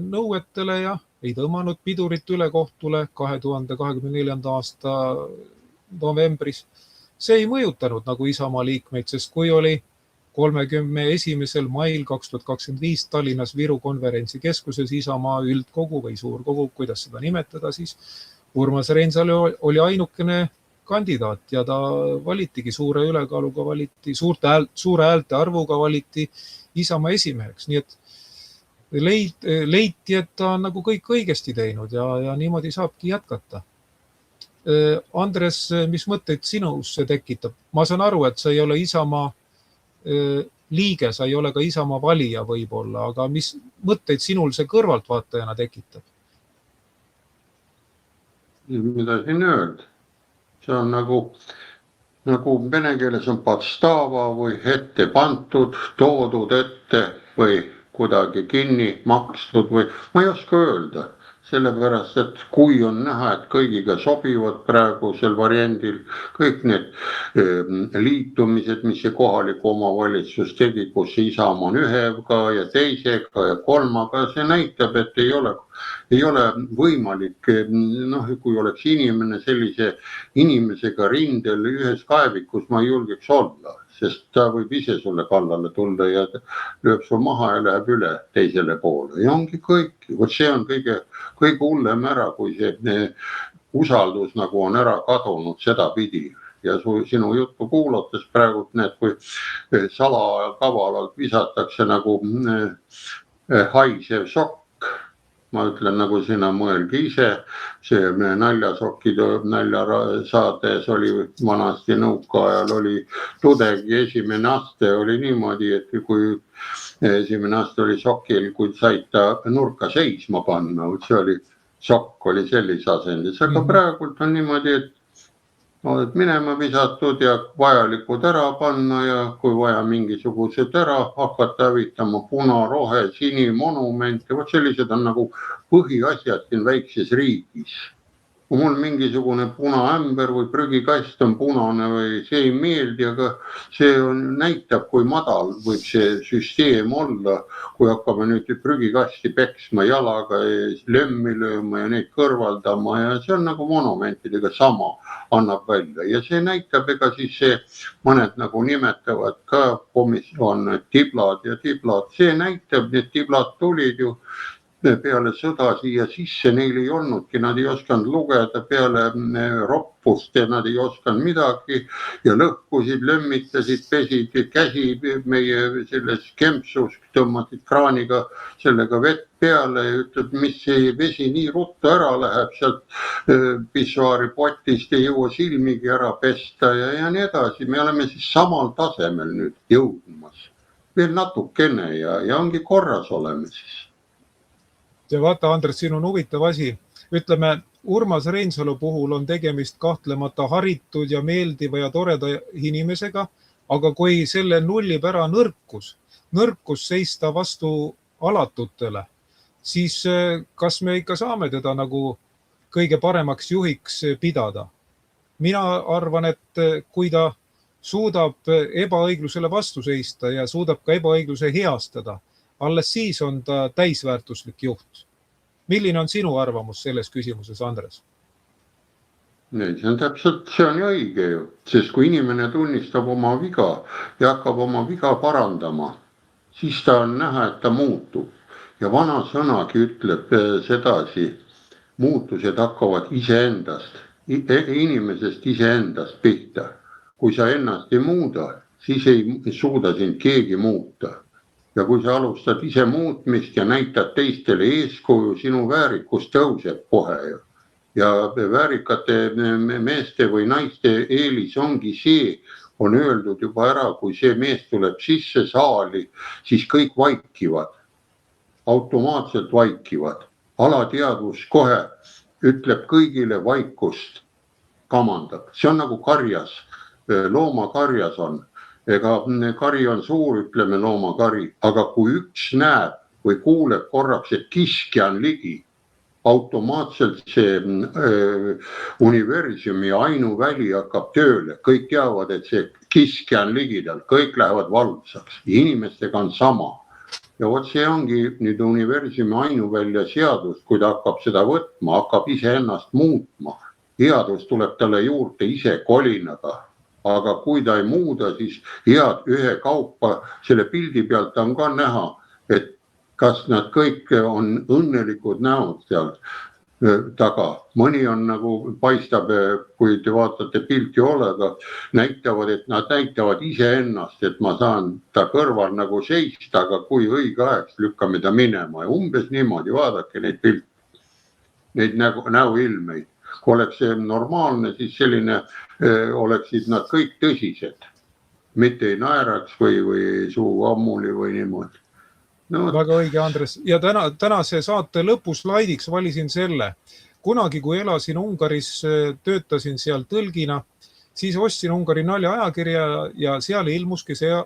Speaker 1: nõuetele ja ei tõmmanud pidurit ülekohtule 2024. aasta novembris, see ei mõjutanud nagu Isamaa liikmeid, sest kui oli 31. mail 2025 Tallinnas Viru konverentsikeskuses Isamaa üldkogu või suurkogu, kuidas seda nimetada, siis Urmas Reinsalu oli ainukene kandidaat ja ta valitigi suure ülekaaluga, suure häälte arvuga valiti Isamaa esimeheks. Nii et leiti, et ta on nagu kõik õigesti teinud ja niimoodi saabki jätkata. Andres, mis mõtteid sinusse tekitab? Ma saan aru, et sa ei ole Isamaa liige, sa ei ole ka Isamaa valija võib-olla, aga mis mõtteid sinul see kõrvaltvaatajana tekitab?
Speaker 2: Mida siin öelda? See on nagu vene keeles on podstava või ette pantud, toodud ette või kuidagi kinni makstud või ma ei oska öelda. Sellepärast, et kui on näha, et kõigiga sobivad praegusel variandil kõik need liitumised, mis see kohaliku omavalitsus tegi, kus Isamaa on ühega ja teisega ja kolmaga, see näitab, et ei ole võimalik, kui oleks inimene sellise inimesega rindel ühes kaevikus, ma ei julgeks olla, sest ta võib ise sulle kallale tulla ja lööb sul maha ja läheb üle teisele poole. Ja ongi kõik. See on kõige hullem ära, kui see usaldus nagu on ära kadunud sedapidi. Ja sinu juttu kuulates praegu need, kui salakavalalt visatakse nagu haisev sokk. Ma ütlen, nagu sina mõelgi ise, see naljasaades oli vanasti nõukaajal oli tudegi esimene aste oli niimoodi, et kui esimene aste oli sokil, kui said ta nurka seisma panna, see oli sokk oli sellise asendis, aga praegult on niimoodi, et oled minema visatud ja vajalikud ära panna ja kui vaja mingisugused ära hakata hävitama puna, rohe, sini, monumente, sellised on nagu põhiasjad siin väikses riigis. Kui mul mingisugune punaämber või prügikast on punane või see ei meeldi, aga see näitab, kui madal võib see süsteem olla, kui hakkame nüüd prügikasti peksma jalaga ja lömmi lööma ja neid kõrvaldama ja see on nagu monumentidega sama annab välja ja see näitab, ega siis see mõned nagu nimetavad ka komisjon tiblad ja tiblad, see näitab, need tiblad tulid ju peale sõda siia sisse, neil ei olnudki, nad ei osanud lugeda peale roppust ja nad ei osanud midagi ja lõhkusid, lömmitasid, pesid käsi meie selles kempsus, tõmmasid kraaniga sellega vett peale ja ütleb, mis see vesi nii ruttu ära läheb, sealt pissuaari potist ei jõua silmigi ära pesta ja nii edasi. Me oleme siis samal tasemel nüüd jõudmas, veel natukene ja ongi korras oleme siis.
Speaker 1: Ja vaata, Andres, siin on huvitav asi. Ütleme, Urmas Reinsalu puhul on tegemist kahtlemata haritud ja meeldiva ja toreda inimesega, aga kui selle nullib ära nõrkus seista vastu alatutele, siis kas me ikka saame teda nagu kõige paremaks juhiks pidada. Mina arvan, et kui ta suudab ebaõiglusele vastu seista ja suudab ka ebaõigluse heastada, alles siis on ta täisväärtuslik juht. Milline on sinu arvamus selles küsimuses, Andres?
Speaker 2: See on ju õige ju, sest kui inimene tunnistab oma viga ja hakkab oma viga parandama, siis ta on näha, et ta muutub. Ja vana sõnagi ütleb sedasi, muutused hakkavad iseendast, inimesest iseendast pihta. Kui sa ennast ei muuda, siis ei suuda sind keegi muuta. Ja kui sa alustad ise muutmist ja näitad teistele eeskuju, sinu väärikus tõuseb kohe ju. Ja väärikate meeste või naiste eelis ongi see, on öeldud juba ära, kui see mees tuleb sisse saali, siis kõik vaikivad, automaatselt vaikivad. Alateadvus kohe ütleb kõigile vaikust, kamandab. See on nagu karjas, loomakarjas on. Ega kari on suur, ütleme loomakari, aga kui üks näeb või kuuleb korraks, et kiskja on ligi, automaatselt see universumi ainuväli hakkab tööle. Kõik teavad, et see kiskja on ligidal, kõik lähevad valvsaks. Inimestega on sama. Ja vot see ongi nüüd universumi ainuvälja seadus, kui ta hakkab seda võtma, hakkab ise ennast muutma. Headus tuleb talle juurde ise kolinaga. Aga kui ta ei muuda, siis head ühe kaupa, selle pildi pealt on ka näha, et kas nad kõik on õnnelikud näod seal taga. Mõni on nagu paistab, kui te vaatate pilti olega, näitavad, et nad näitavad iseennast, et ma saan ta kõrval nagu seista, aga kui õige aeg lükkame ta minema. Ja umbes niimoodi, vaadake neid pilte, neid näoilmeid. Kui oleks see normaalne, siis selline oleksid nad kõik tõsised. Mitte ei naeraks või suu ammuli või niimoodi.
Speaker 1: No, väga õige, Andres. Ja tänase saate lõpuslaidiks valisin selle. Kunagi, kui elasin Ungaris, töötasin seal tõlgina, siis ostsin Ungari nalja-ajakirja ja seal ilmuski see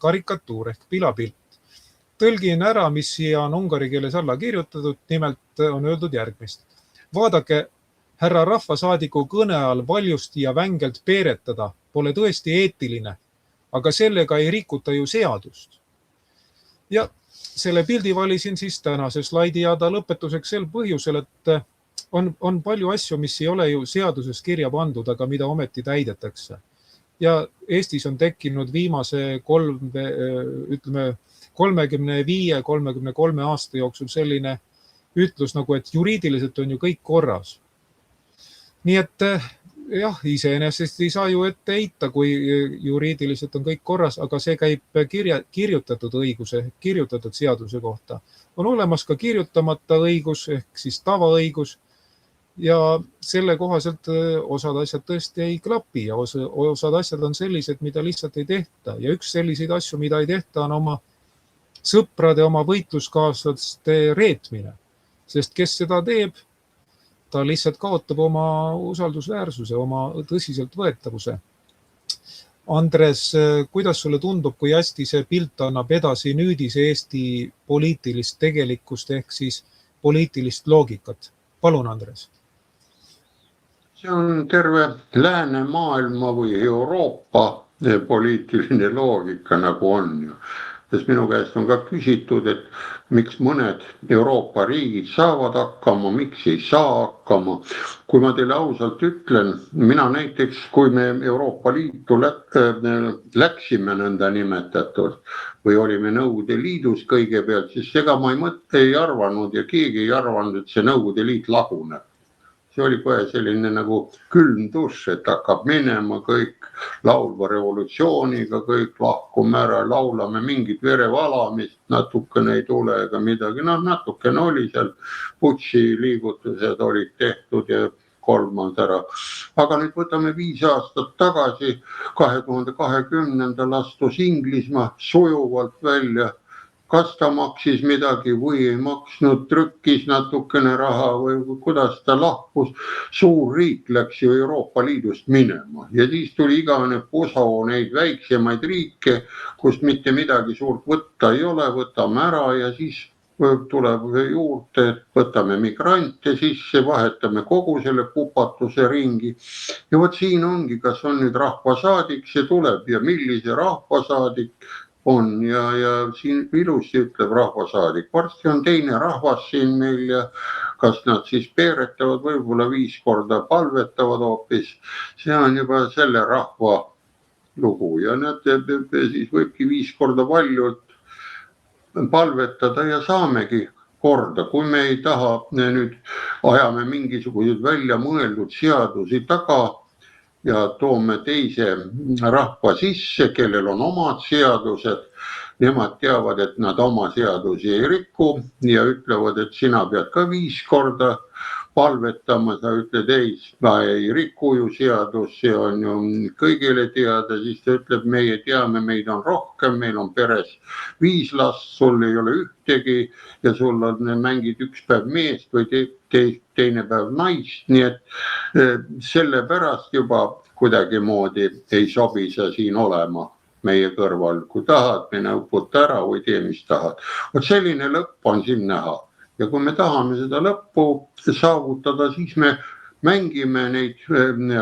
Speaker 1: karikatuur ehk pilapilt. Tõlgin ära, mis siia on ungari keeles alla kirjutatud, nimelt on öeldud järgmist. Vaadake, härra rahvasaadiku kõne all valjusti ja vängelt peeretada pole tõesti eetiline, aga sellega ei rikuta ju seadust. Ja selle pildi valisin siis tänase slaidi ja ta lõpetuseks sel põhjusel, et on palju asju, mis ei ole ju seaduses kirja pandud, aga mida ometi täidetakse. Ja Eestis on tekkinud viimase 35-33 aasta jooksul selline ütlus nagu, et juriidiliselt on ju kõik korras. Nii et jah, iseenesest ei saa ju ette heita, kui juriidiliselt on kõik korras, aga see käib kirjutatud õiguse, kirjutatud seaduse kohta. On olemas ka kirjutamata õigus ehk siis tavaõigus ja selle kohaselt osad asjad tõesti ei klapi ja osad asjad on sellised, mida lihtsalt ei tehta. Ja üks selliseid asju, mida ei tehta, on oma sõprade, oma võitluskaaslaste reetmine. Sest kes seda teeb, ta lihtsalt kaotab oma usaldusväärsuse, oma tõsiselt võetavuse. Andres, kuidas sulle tundub, kui hästi see pilt annab edasi nüüdise Eesti poliitilist tegelikkust ehk siis poliitilist loogikat? Palun, Andres.
Speaker 2: See on terve läänemaailma või Euroopa poliitiline loogika nagu on ju. Sest minu käest on ka küsitud, et miks mõned Euroopa riigid saavad hakkama, miks ei saa hakkama. Kui ma teile ausalt ütlen, mina näiteks, kui me Euroopa Liitu läksime nõnda nimetatud või olime Nõukogude Liidus kõigepealt, siis ega ma ei arvanud ja keegi ei arvanud, et see Nõukogude Liit laguneb. See oli kohe selline nagu külm dušš, et hakkab minema kõik laulva revolutsiooniga, kõik lahkume ära, laulame mingit verevalamist, natukene ei tule ega midagi. No natukene oli seal, putši liigutused olid tehtud ja kolmand ära. Aga nüüd võtame 5 aastat tagasi, 2020. astus Inglismaa sujuvalt välja. Kas ta maksis midagi või ei maksnud, trükkis natukene raha või kuidas ta lahkus. Suur riik läks ju Euroopa Liidust minema ja siis tuli igavene pusa neid väiksemaid riike, kust mitte midagi suurt võtta ei ole, võtame ära ja siis tuleb juurde, et võtame migrante sisse, vahetame kogu selle kupatuse ringi. Ja vot siin ongi, kas on nüüd rahvasaadik, see tuleb ja millise rahvasaadik on ja siin ilusti ütleb rahvasaadik. Varsti on teine rahvas siin meil ja kas nad siis peeretavad, võib-olla 5 korda palvetavad hoopis. See on juba selle rahva lugu ja nad siis võibki 5 korda paljult palvetada ja saamegi korda, kui me ei taha nüüd ajame mingisuguseid välja mõeldud seadusi taga ja toome teise rahva sisse, kellel on omad seadused. Nemad teavad, et nad oma seadusi ei riku ja ütlevad, et sina pead ka 5 korda palvetama, sa ütled ei, ma ei riku ju seadus, see on ju kõigile teada, siis ta ütleb, meie teame, meid on rohkem, meil on peres 5 last, sul ei ole ühtegi ja sul on, mängid üks päev meest või teine päev naist, nii et sellepärast juba kuidagimoodi ei sobi sa siin olema meie kõrval, kui tahad, mine uputa ära või tee, mis tahad. Vot selline lõpp on siin näha. Ja kui me tahame seda lõppu saavutada, siis me mängime neid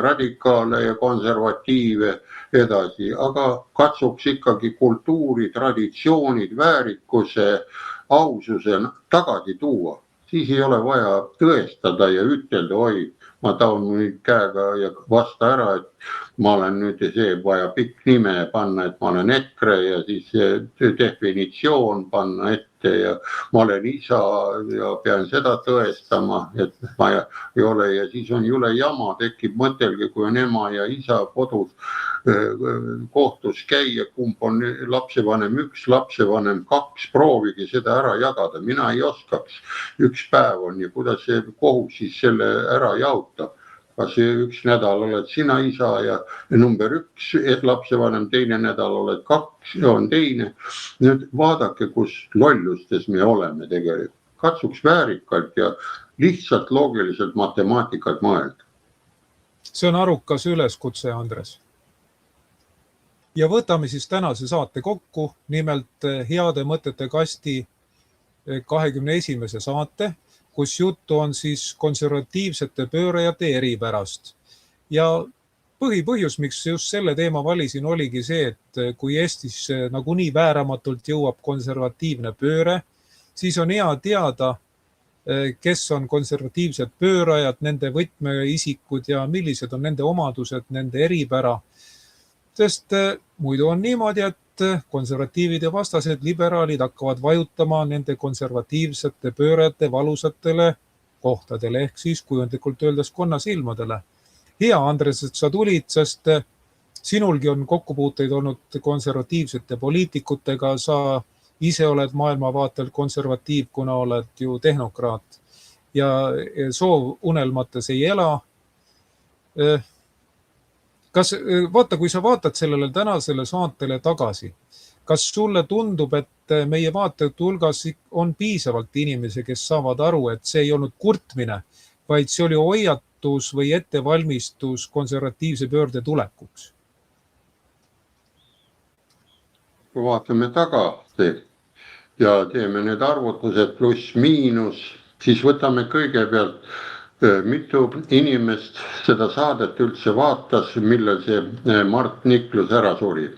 Speaker 2: radikaale ja konservatiive edasi, aga katsuks ikkagi kultuuri, traditsioonid, väärikuse, aususe tagasi tuua. Siis ei ole vaja tõestada ja ütelda, oi, ma tahan nüüd käega ja vasta ära, et ma olen nüüd see vaja pikk nime panna, et ma olen EKRE ja siis definitsioon panna ette ja ma olen isa ja pean seda tõestama, et ma ei ole ja siis on jule jama, tekib mõtelge, kui on ema ja isa kodus kohtus käia, kumb on lapsevanem 1, lapsevanem 2, proovige seda ära jagada, mina ei oskaks. Üks päev on ja kuidas see kohus siis selle ära jaotab. Kas üks nädal oled sina isa ja number 1 lapsevanem, teine nädal oled 2 ja on teine. Nüüd vaadake, kus lollustes me oleme tegelikult. Katsuks väärikalt ja lihtsalt loogiliselt matemaatikat mõelda.
Speaker 1: See on arukas üleskutse, Andres. Ja võtame siis tänase saate kokku, nimelt Heade mõtete kasti 21. saate, kus juttu on siis konservatiivsete pöörajate eripärast. Ja põhipõhjus, miks just selle teema valisin, oligi see, et kui Eestis nagunii vääramatult jõuab konservatiivne pööre, siis on hea teada, kes on konservatiivsed pöörajad, nende võtmeisikud ja millised on nende omadused, nende eripära. Sest muidu on niimoodi, et konservatiivid ja vastased liberaalid hakkavad vajutama nende konservatiivsete pöörajate valusatele kohtadele ehk siis kujundlikult öeldes konnasilmadele. Hea, Andres, et sa tulid, sest sinulgi on kokkupuuteid olnud konservatiivsete poliitikutega, sa ise oled maailmavaatel konservatiiv, kuna oled ju tehnokraat ja soov unelmates ei ela. Kas, vaata, kui sa vaatad sellele tänasele saatele tagasi, kas sulle tundub, et meie vaatajate hulgas on piisavalt inimesi, kes saavad aru, et see ei olnud kurtmine, vaid see oli hoiatus või ettevalmistus konservatiivse pöörde tulekuks?
Speaker 2: Kui vaatame tagasi ja teeme need arvutused pluss miinus, siis võtame kõigepealt mitu inimest seda saadet üldse vaatas, millal see Mart Niklus ära suri.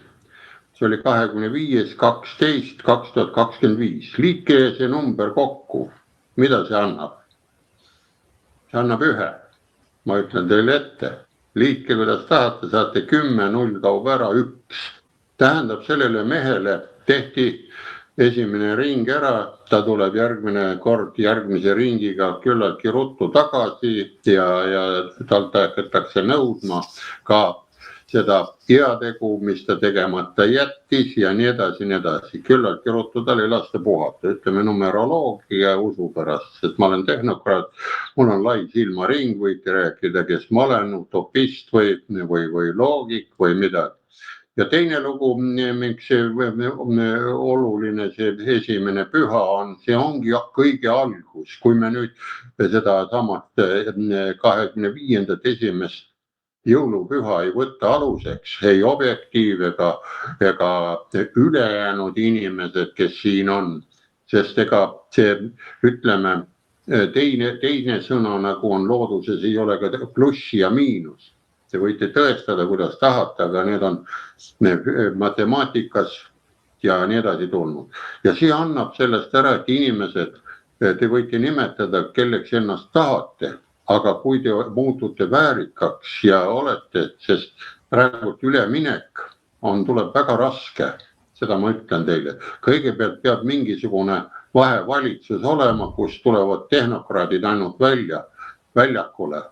Speaker 2: See oli 25.12.2025. Liitke see number kokku. Mida see annab? See annab 1. Ma ütlen teile ette. Liitke, kuidas tahate, saate 10, 0 kaob ära 1. Tähendab, sellele mehele tehti esimene ring ära, ta tuleb järgmine kord järgmise ringiga küllaltki ruttu tagasi ja talt hakatakse nõudma ka seda heategu, mis ta tegemata jättis ja nii edasi, nii edasi. Küllaltki ruttu tal ei lasta puhata, ütleme numeroloogia usu pärast, sest ma olen tehnokraat, mul on lai silmaring, võite rääkida, kes ma olen, utopist või loogik või midagi. Ja teine lugu, miks see oluline see esimene püha on, see ongi kõige algus. Kui me nüüd seda samat 25. esimest jõulupüha ei võtta aluseks, ei objektiiv ega ülejäänud inimesed, kes siin on, sest ega see, ütleme, teine sõna nagu on looduses, ei ole ka pluss ja miinus. Te võite tõestada, kuidas tahate, aga need on matemaatikas ja nii edasi tulnud. Ja see annab sellest ära, et inimesed, te võite nimetada, kelleks ennast tahate, aga kui te muutute väärikaks ja olete, sest praegu üleminek tuleb väga raske, seda ma ütlen teile. Kõigepealt peab mingisugune vahevalitsus olema, kus tulevad tehnokraadid ainult väljakule.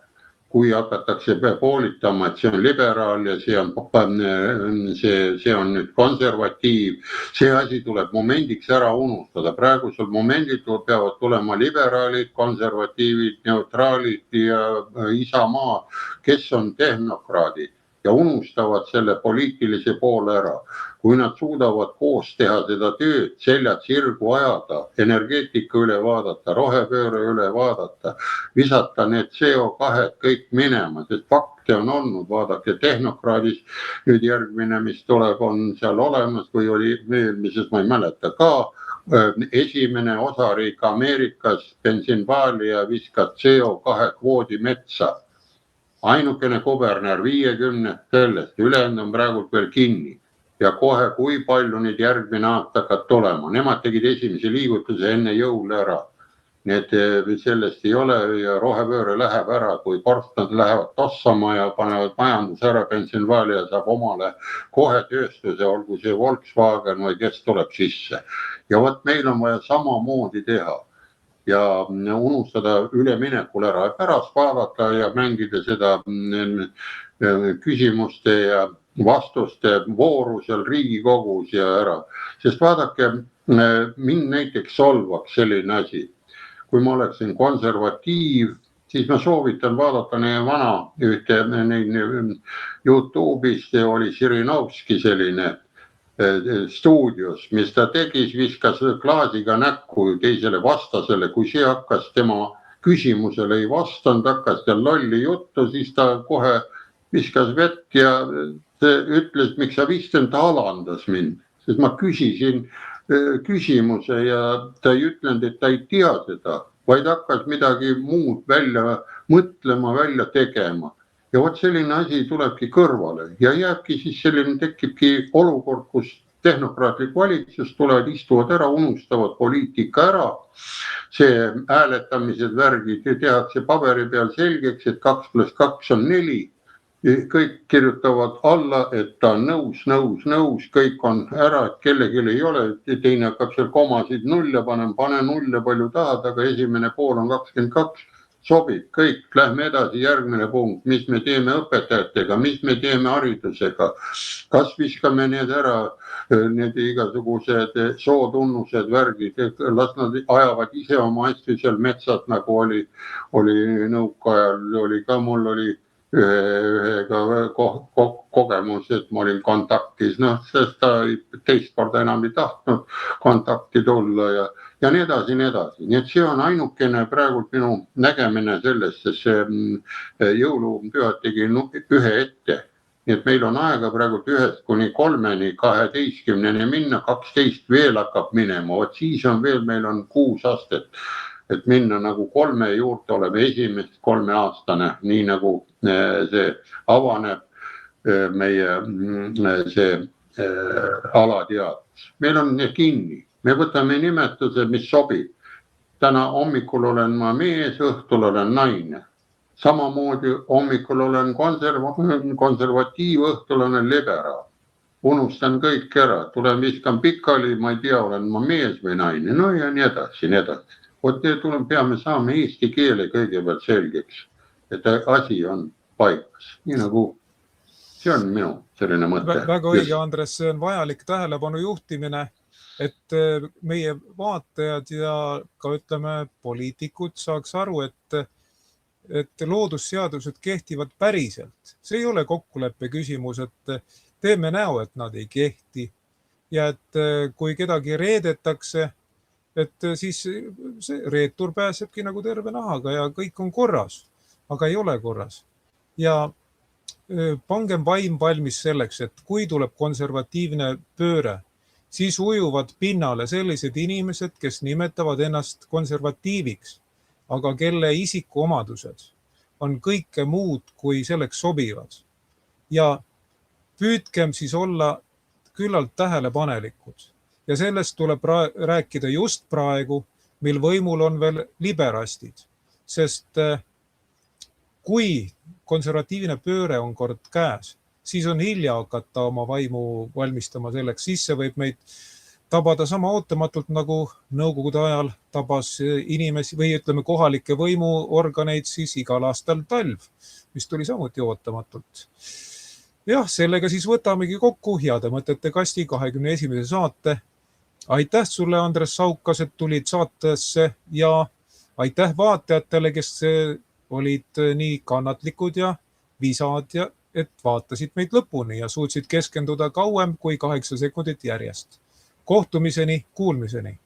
Speaker 2: Kui hakatakse poolitama, et see on liberaal ja see on nüüd konservatiiv, see asi tuleb momendiks ära unustada. Praegusel momendil peavad tulema liberaalid, konservatiivid, neutraalid ja Isamaa, kes on tehnokraadid ja unustavad selle poliitilise poole ära. Kui nad suudavad koos teha seda tööd, seljad sirgu ajada, energeetika üle vaadata, rohepööre üle vaadata, visata need CO2 kõik minema, sest fakte on olnud, vaadake tehnokraadis, nüüd järgmine, mis tuleb, on seal olemas või oli eelmises, ma ei mäleta ka, esimene osariik Ameerikas, Pennsylvania viskas CO2 kvoodi metsa. Ainukene kuberner 50 sellest, ülejäänud on praegu veel kinni ja kohe, kui palju nüüd järgmine aasta hakkab tulema. Nemad tegid esimese liigutuse enne jõule ära. Need sellest ei ole ja rohepööre läheb ära, kui korstnad lähevad tossama ja panevad majandus ära, Pennsylvania saab omale kohe tööstuse, olgu see Volkswagen või kes tuleb sisse. Ja võt meil on vaja samamoodi teha. Ja unustada üleminekul ära ja pärast vaadata ja mängida seda küsimuste ja vastuste vooru seal Riigikogus ja ära. Sest vaadake, mind näiteks solvaks selline asi. Kui ma oleksin konservatiiv, siis ma soovitan vaadata neie vana ühte YouTube'is oli Žirinovski selline stuudios, mis ta tegis, viskas klaasiga näkku teisele vastasele, kui see hakkas tema küsimusele ei vastanud, hakkas tal lolli juttu, siis ta kohe viskas vett ja ütles, miks sa vistanud, ta alandas mind, sest ma küsisin küsimuse ja ta ei ütlenud, et ta ei tea seda, vaid hakkas midagi muud välja mõtlema, välja tegema. Ja vot selline asi tulebki kõrvale ja jääbki siis selline, tekibki olukord, kus tehnokraatlik valitsus tulevad, istuvad ära, unustavad poliitika ära. See hääletamised värgid tehakse paberi peal selgeks, et 2 + 2 on 4. Kõik kirjutavad alla, et ta on nõus, kõik on ära, et kellelgi ei ole, teine hakkab seal komasid nulle pane nulle palju tahad, aga esimene pool on 22. Sobib, kõik, lähme edasi, järgmine punkt, mis me teeme õpetajatega, mis me teeme haridusega, kas viskame need ära, need igasugused sootunnused, värgid, las nad ajavad ise oma asju seal metsad, nagu oli nõukaajal, oli ka, mul oli ühega kogemus, et ma olin kontaktis, sest ta teist korda enam ei tahtnud kontakti tulla ja nii edasi, nii edasi. Nii et see on ainukene praegu minu nägemine sellest, sest see jõulupühad tegi ühe ette. Nii et meil on aega praegu 1 kuni 3-ni, 12-ni minna, 12 veel hakkab minema. Vot siis on veel, meil on 6 aastat, et minna nagu 3 juurde, oleme esimest 3-aastane, nii nagu see avaneb meie see alateadus. Meil on kinni. Me võtame nimetuse, mis sobib. Täna hommikul olen ma mees, õhtul olen naine. Samamoodi hommikul olen konservatiiv, õhtul olen liberaal. Unustan kõik ära, tulen viskan pikali, ma ei tea, olen ma mees või naine. No ja nii edasi, nii edasi. Vot peame saama eesti keele kõigepealt selgeks, et asi on paikas. Nii nagu see on minu selline mõte.
Speaker 1: Väga õige, Andres, see on vajalik tähelepanu juhtimine, et meie vaatajad ja ka ütleme poliitikud saaks aru, et loodusseadused kehtivad päriselt. See ei ole kokkuleppe küsimus, et teeme näo, et nad ei kehti ja et kui kedagi reedetakse, et siis see reetur pääsebki nagu terve nahaga ja kõik on korras, aga ei ole korras. Ja pangem vaim valmis selleks, et kui tuleb konservatiivne pööre siis ujuvad pinnale sellised inimesed, kes nimetavad ennast konservatiiviks, aga kelle isikuomadused on kõike muud kui selleks sobivad. Ja püüdkem siis olla küllalt tähelepanelikud. Ja sellest tuleb rääkida just praegu, mil võimul on veel liberastid. Sest kui konservatiivne pööre on kord käes, siis on hilja hakata oma vaimu valmistama selleks. Siis see võib meid tabada sama ootamatult, nagu nõukogude ajal tabas inimesi või ütleme kohalike võimuorganeid siis igal aastal talv, mis tuli samuti ootamatult. Jah, sellega siis võtamegi kokku Heade mõtete kasti 21. saate. Aitäh sulle, Andres Saukas, et tulid saatesse ja aitäh vaatajatele, kes olid nii kannatlikud ja visad ja et vaatasid meid lõpuni ja suutsid keskenduda kauem kui 8 sekundit järjest. Kohtumiseni, kuulmiseni!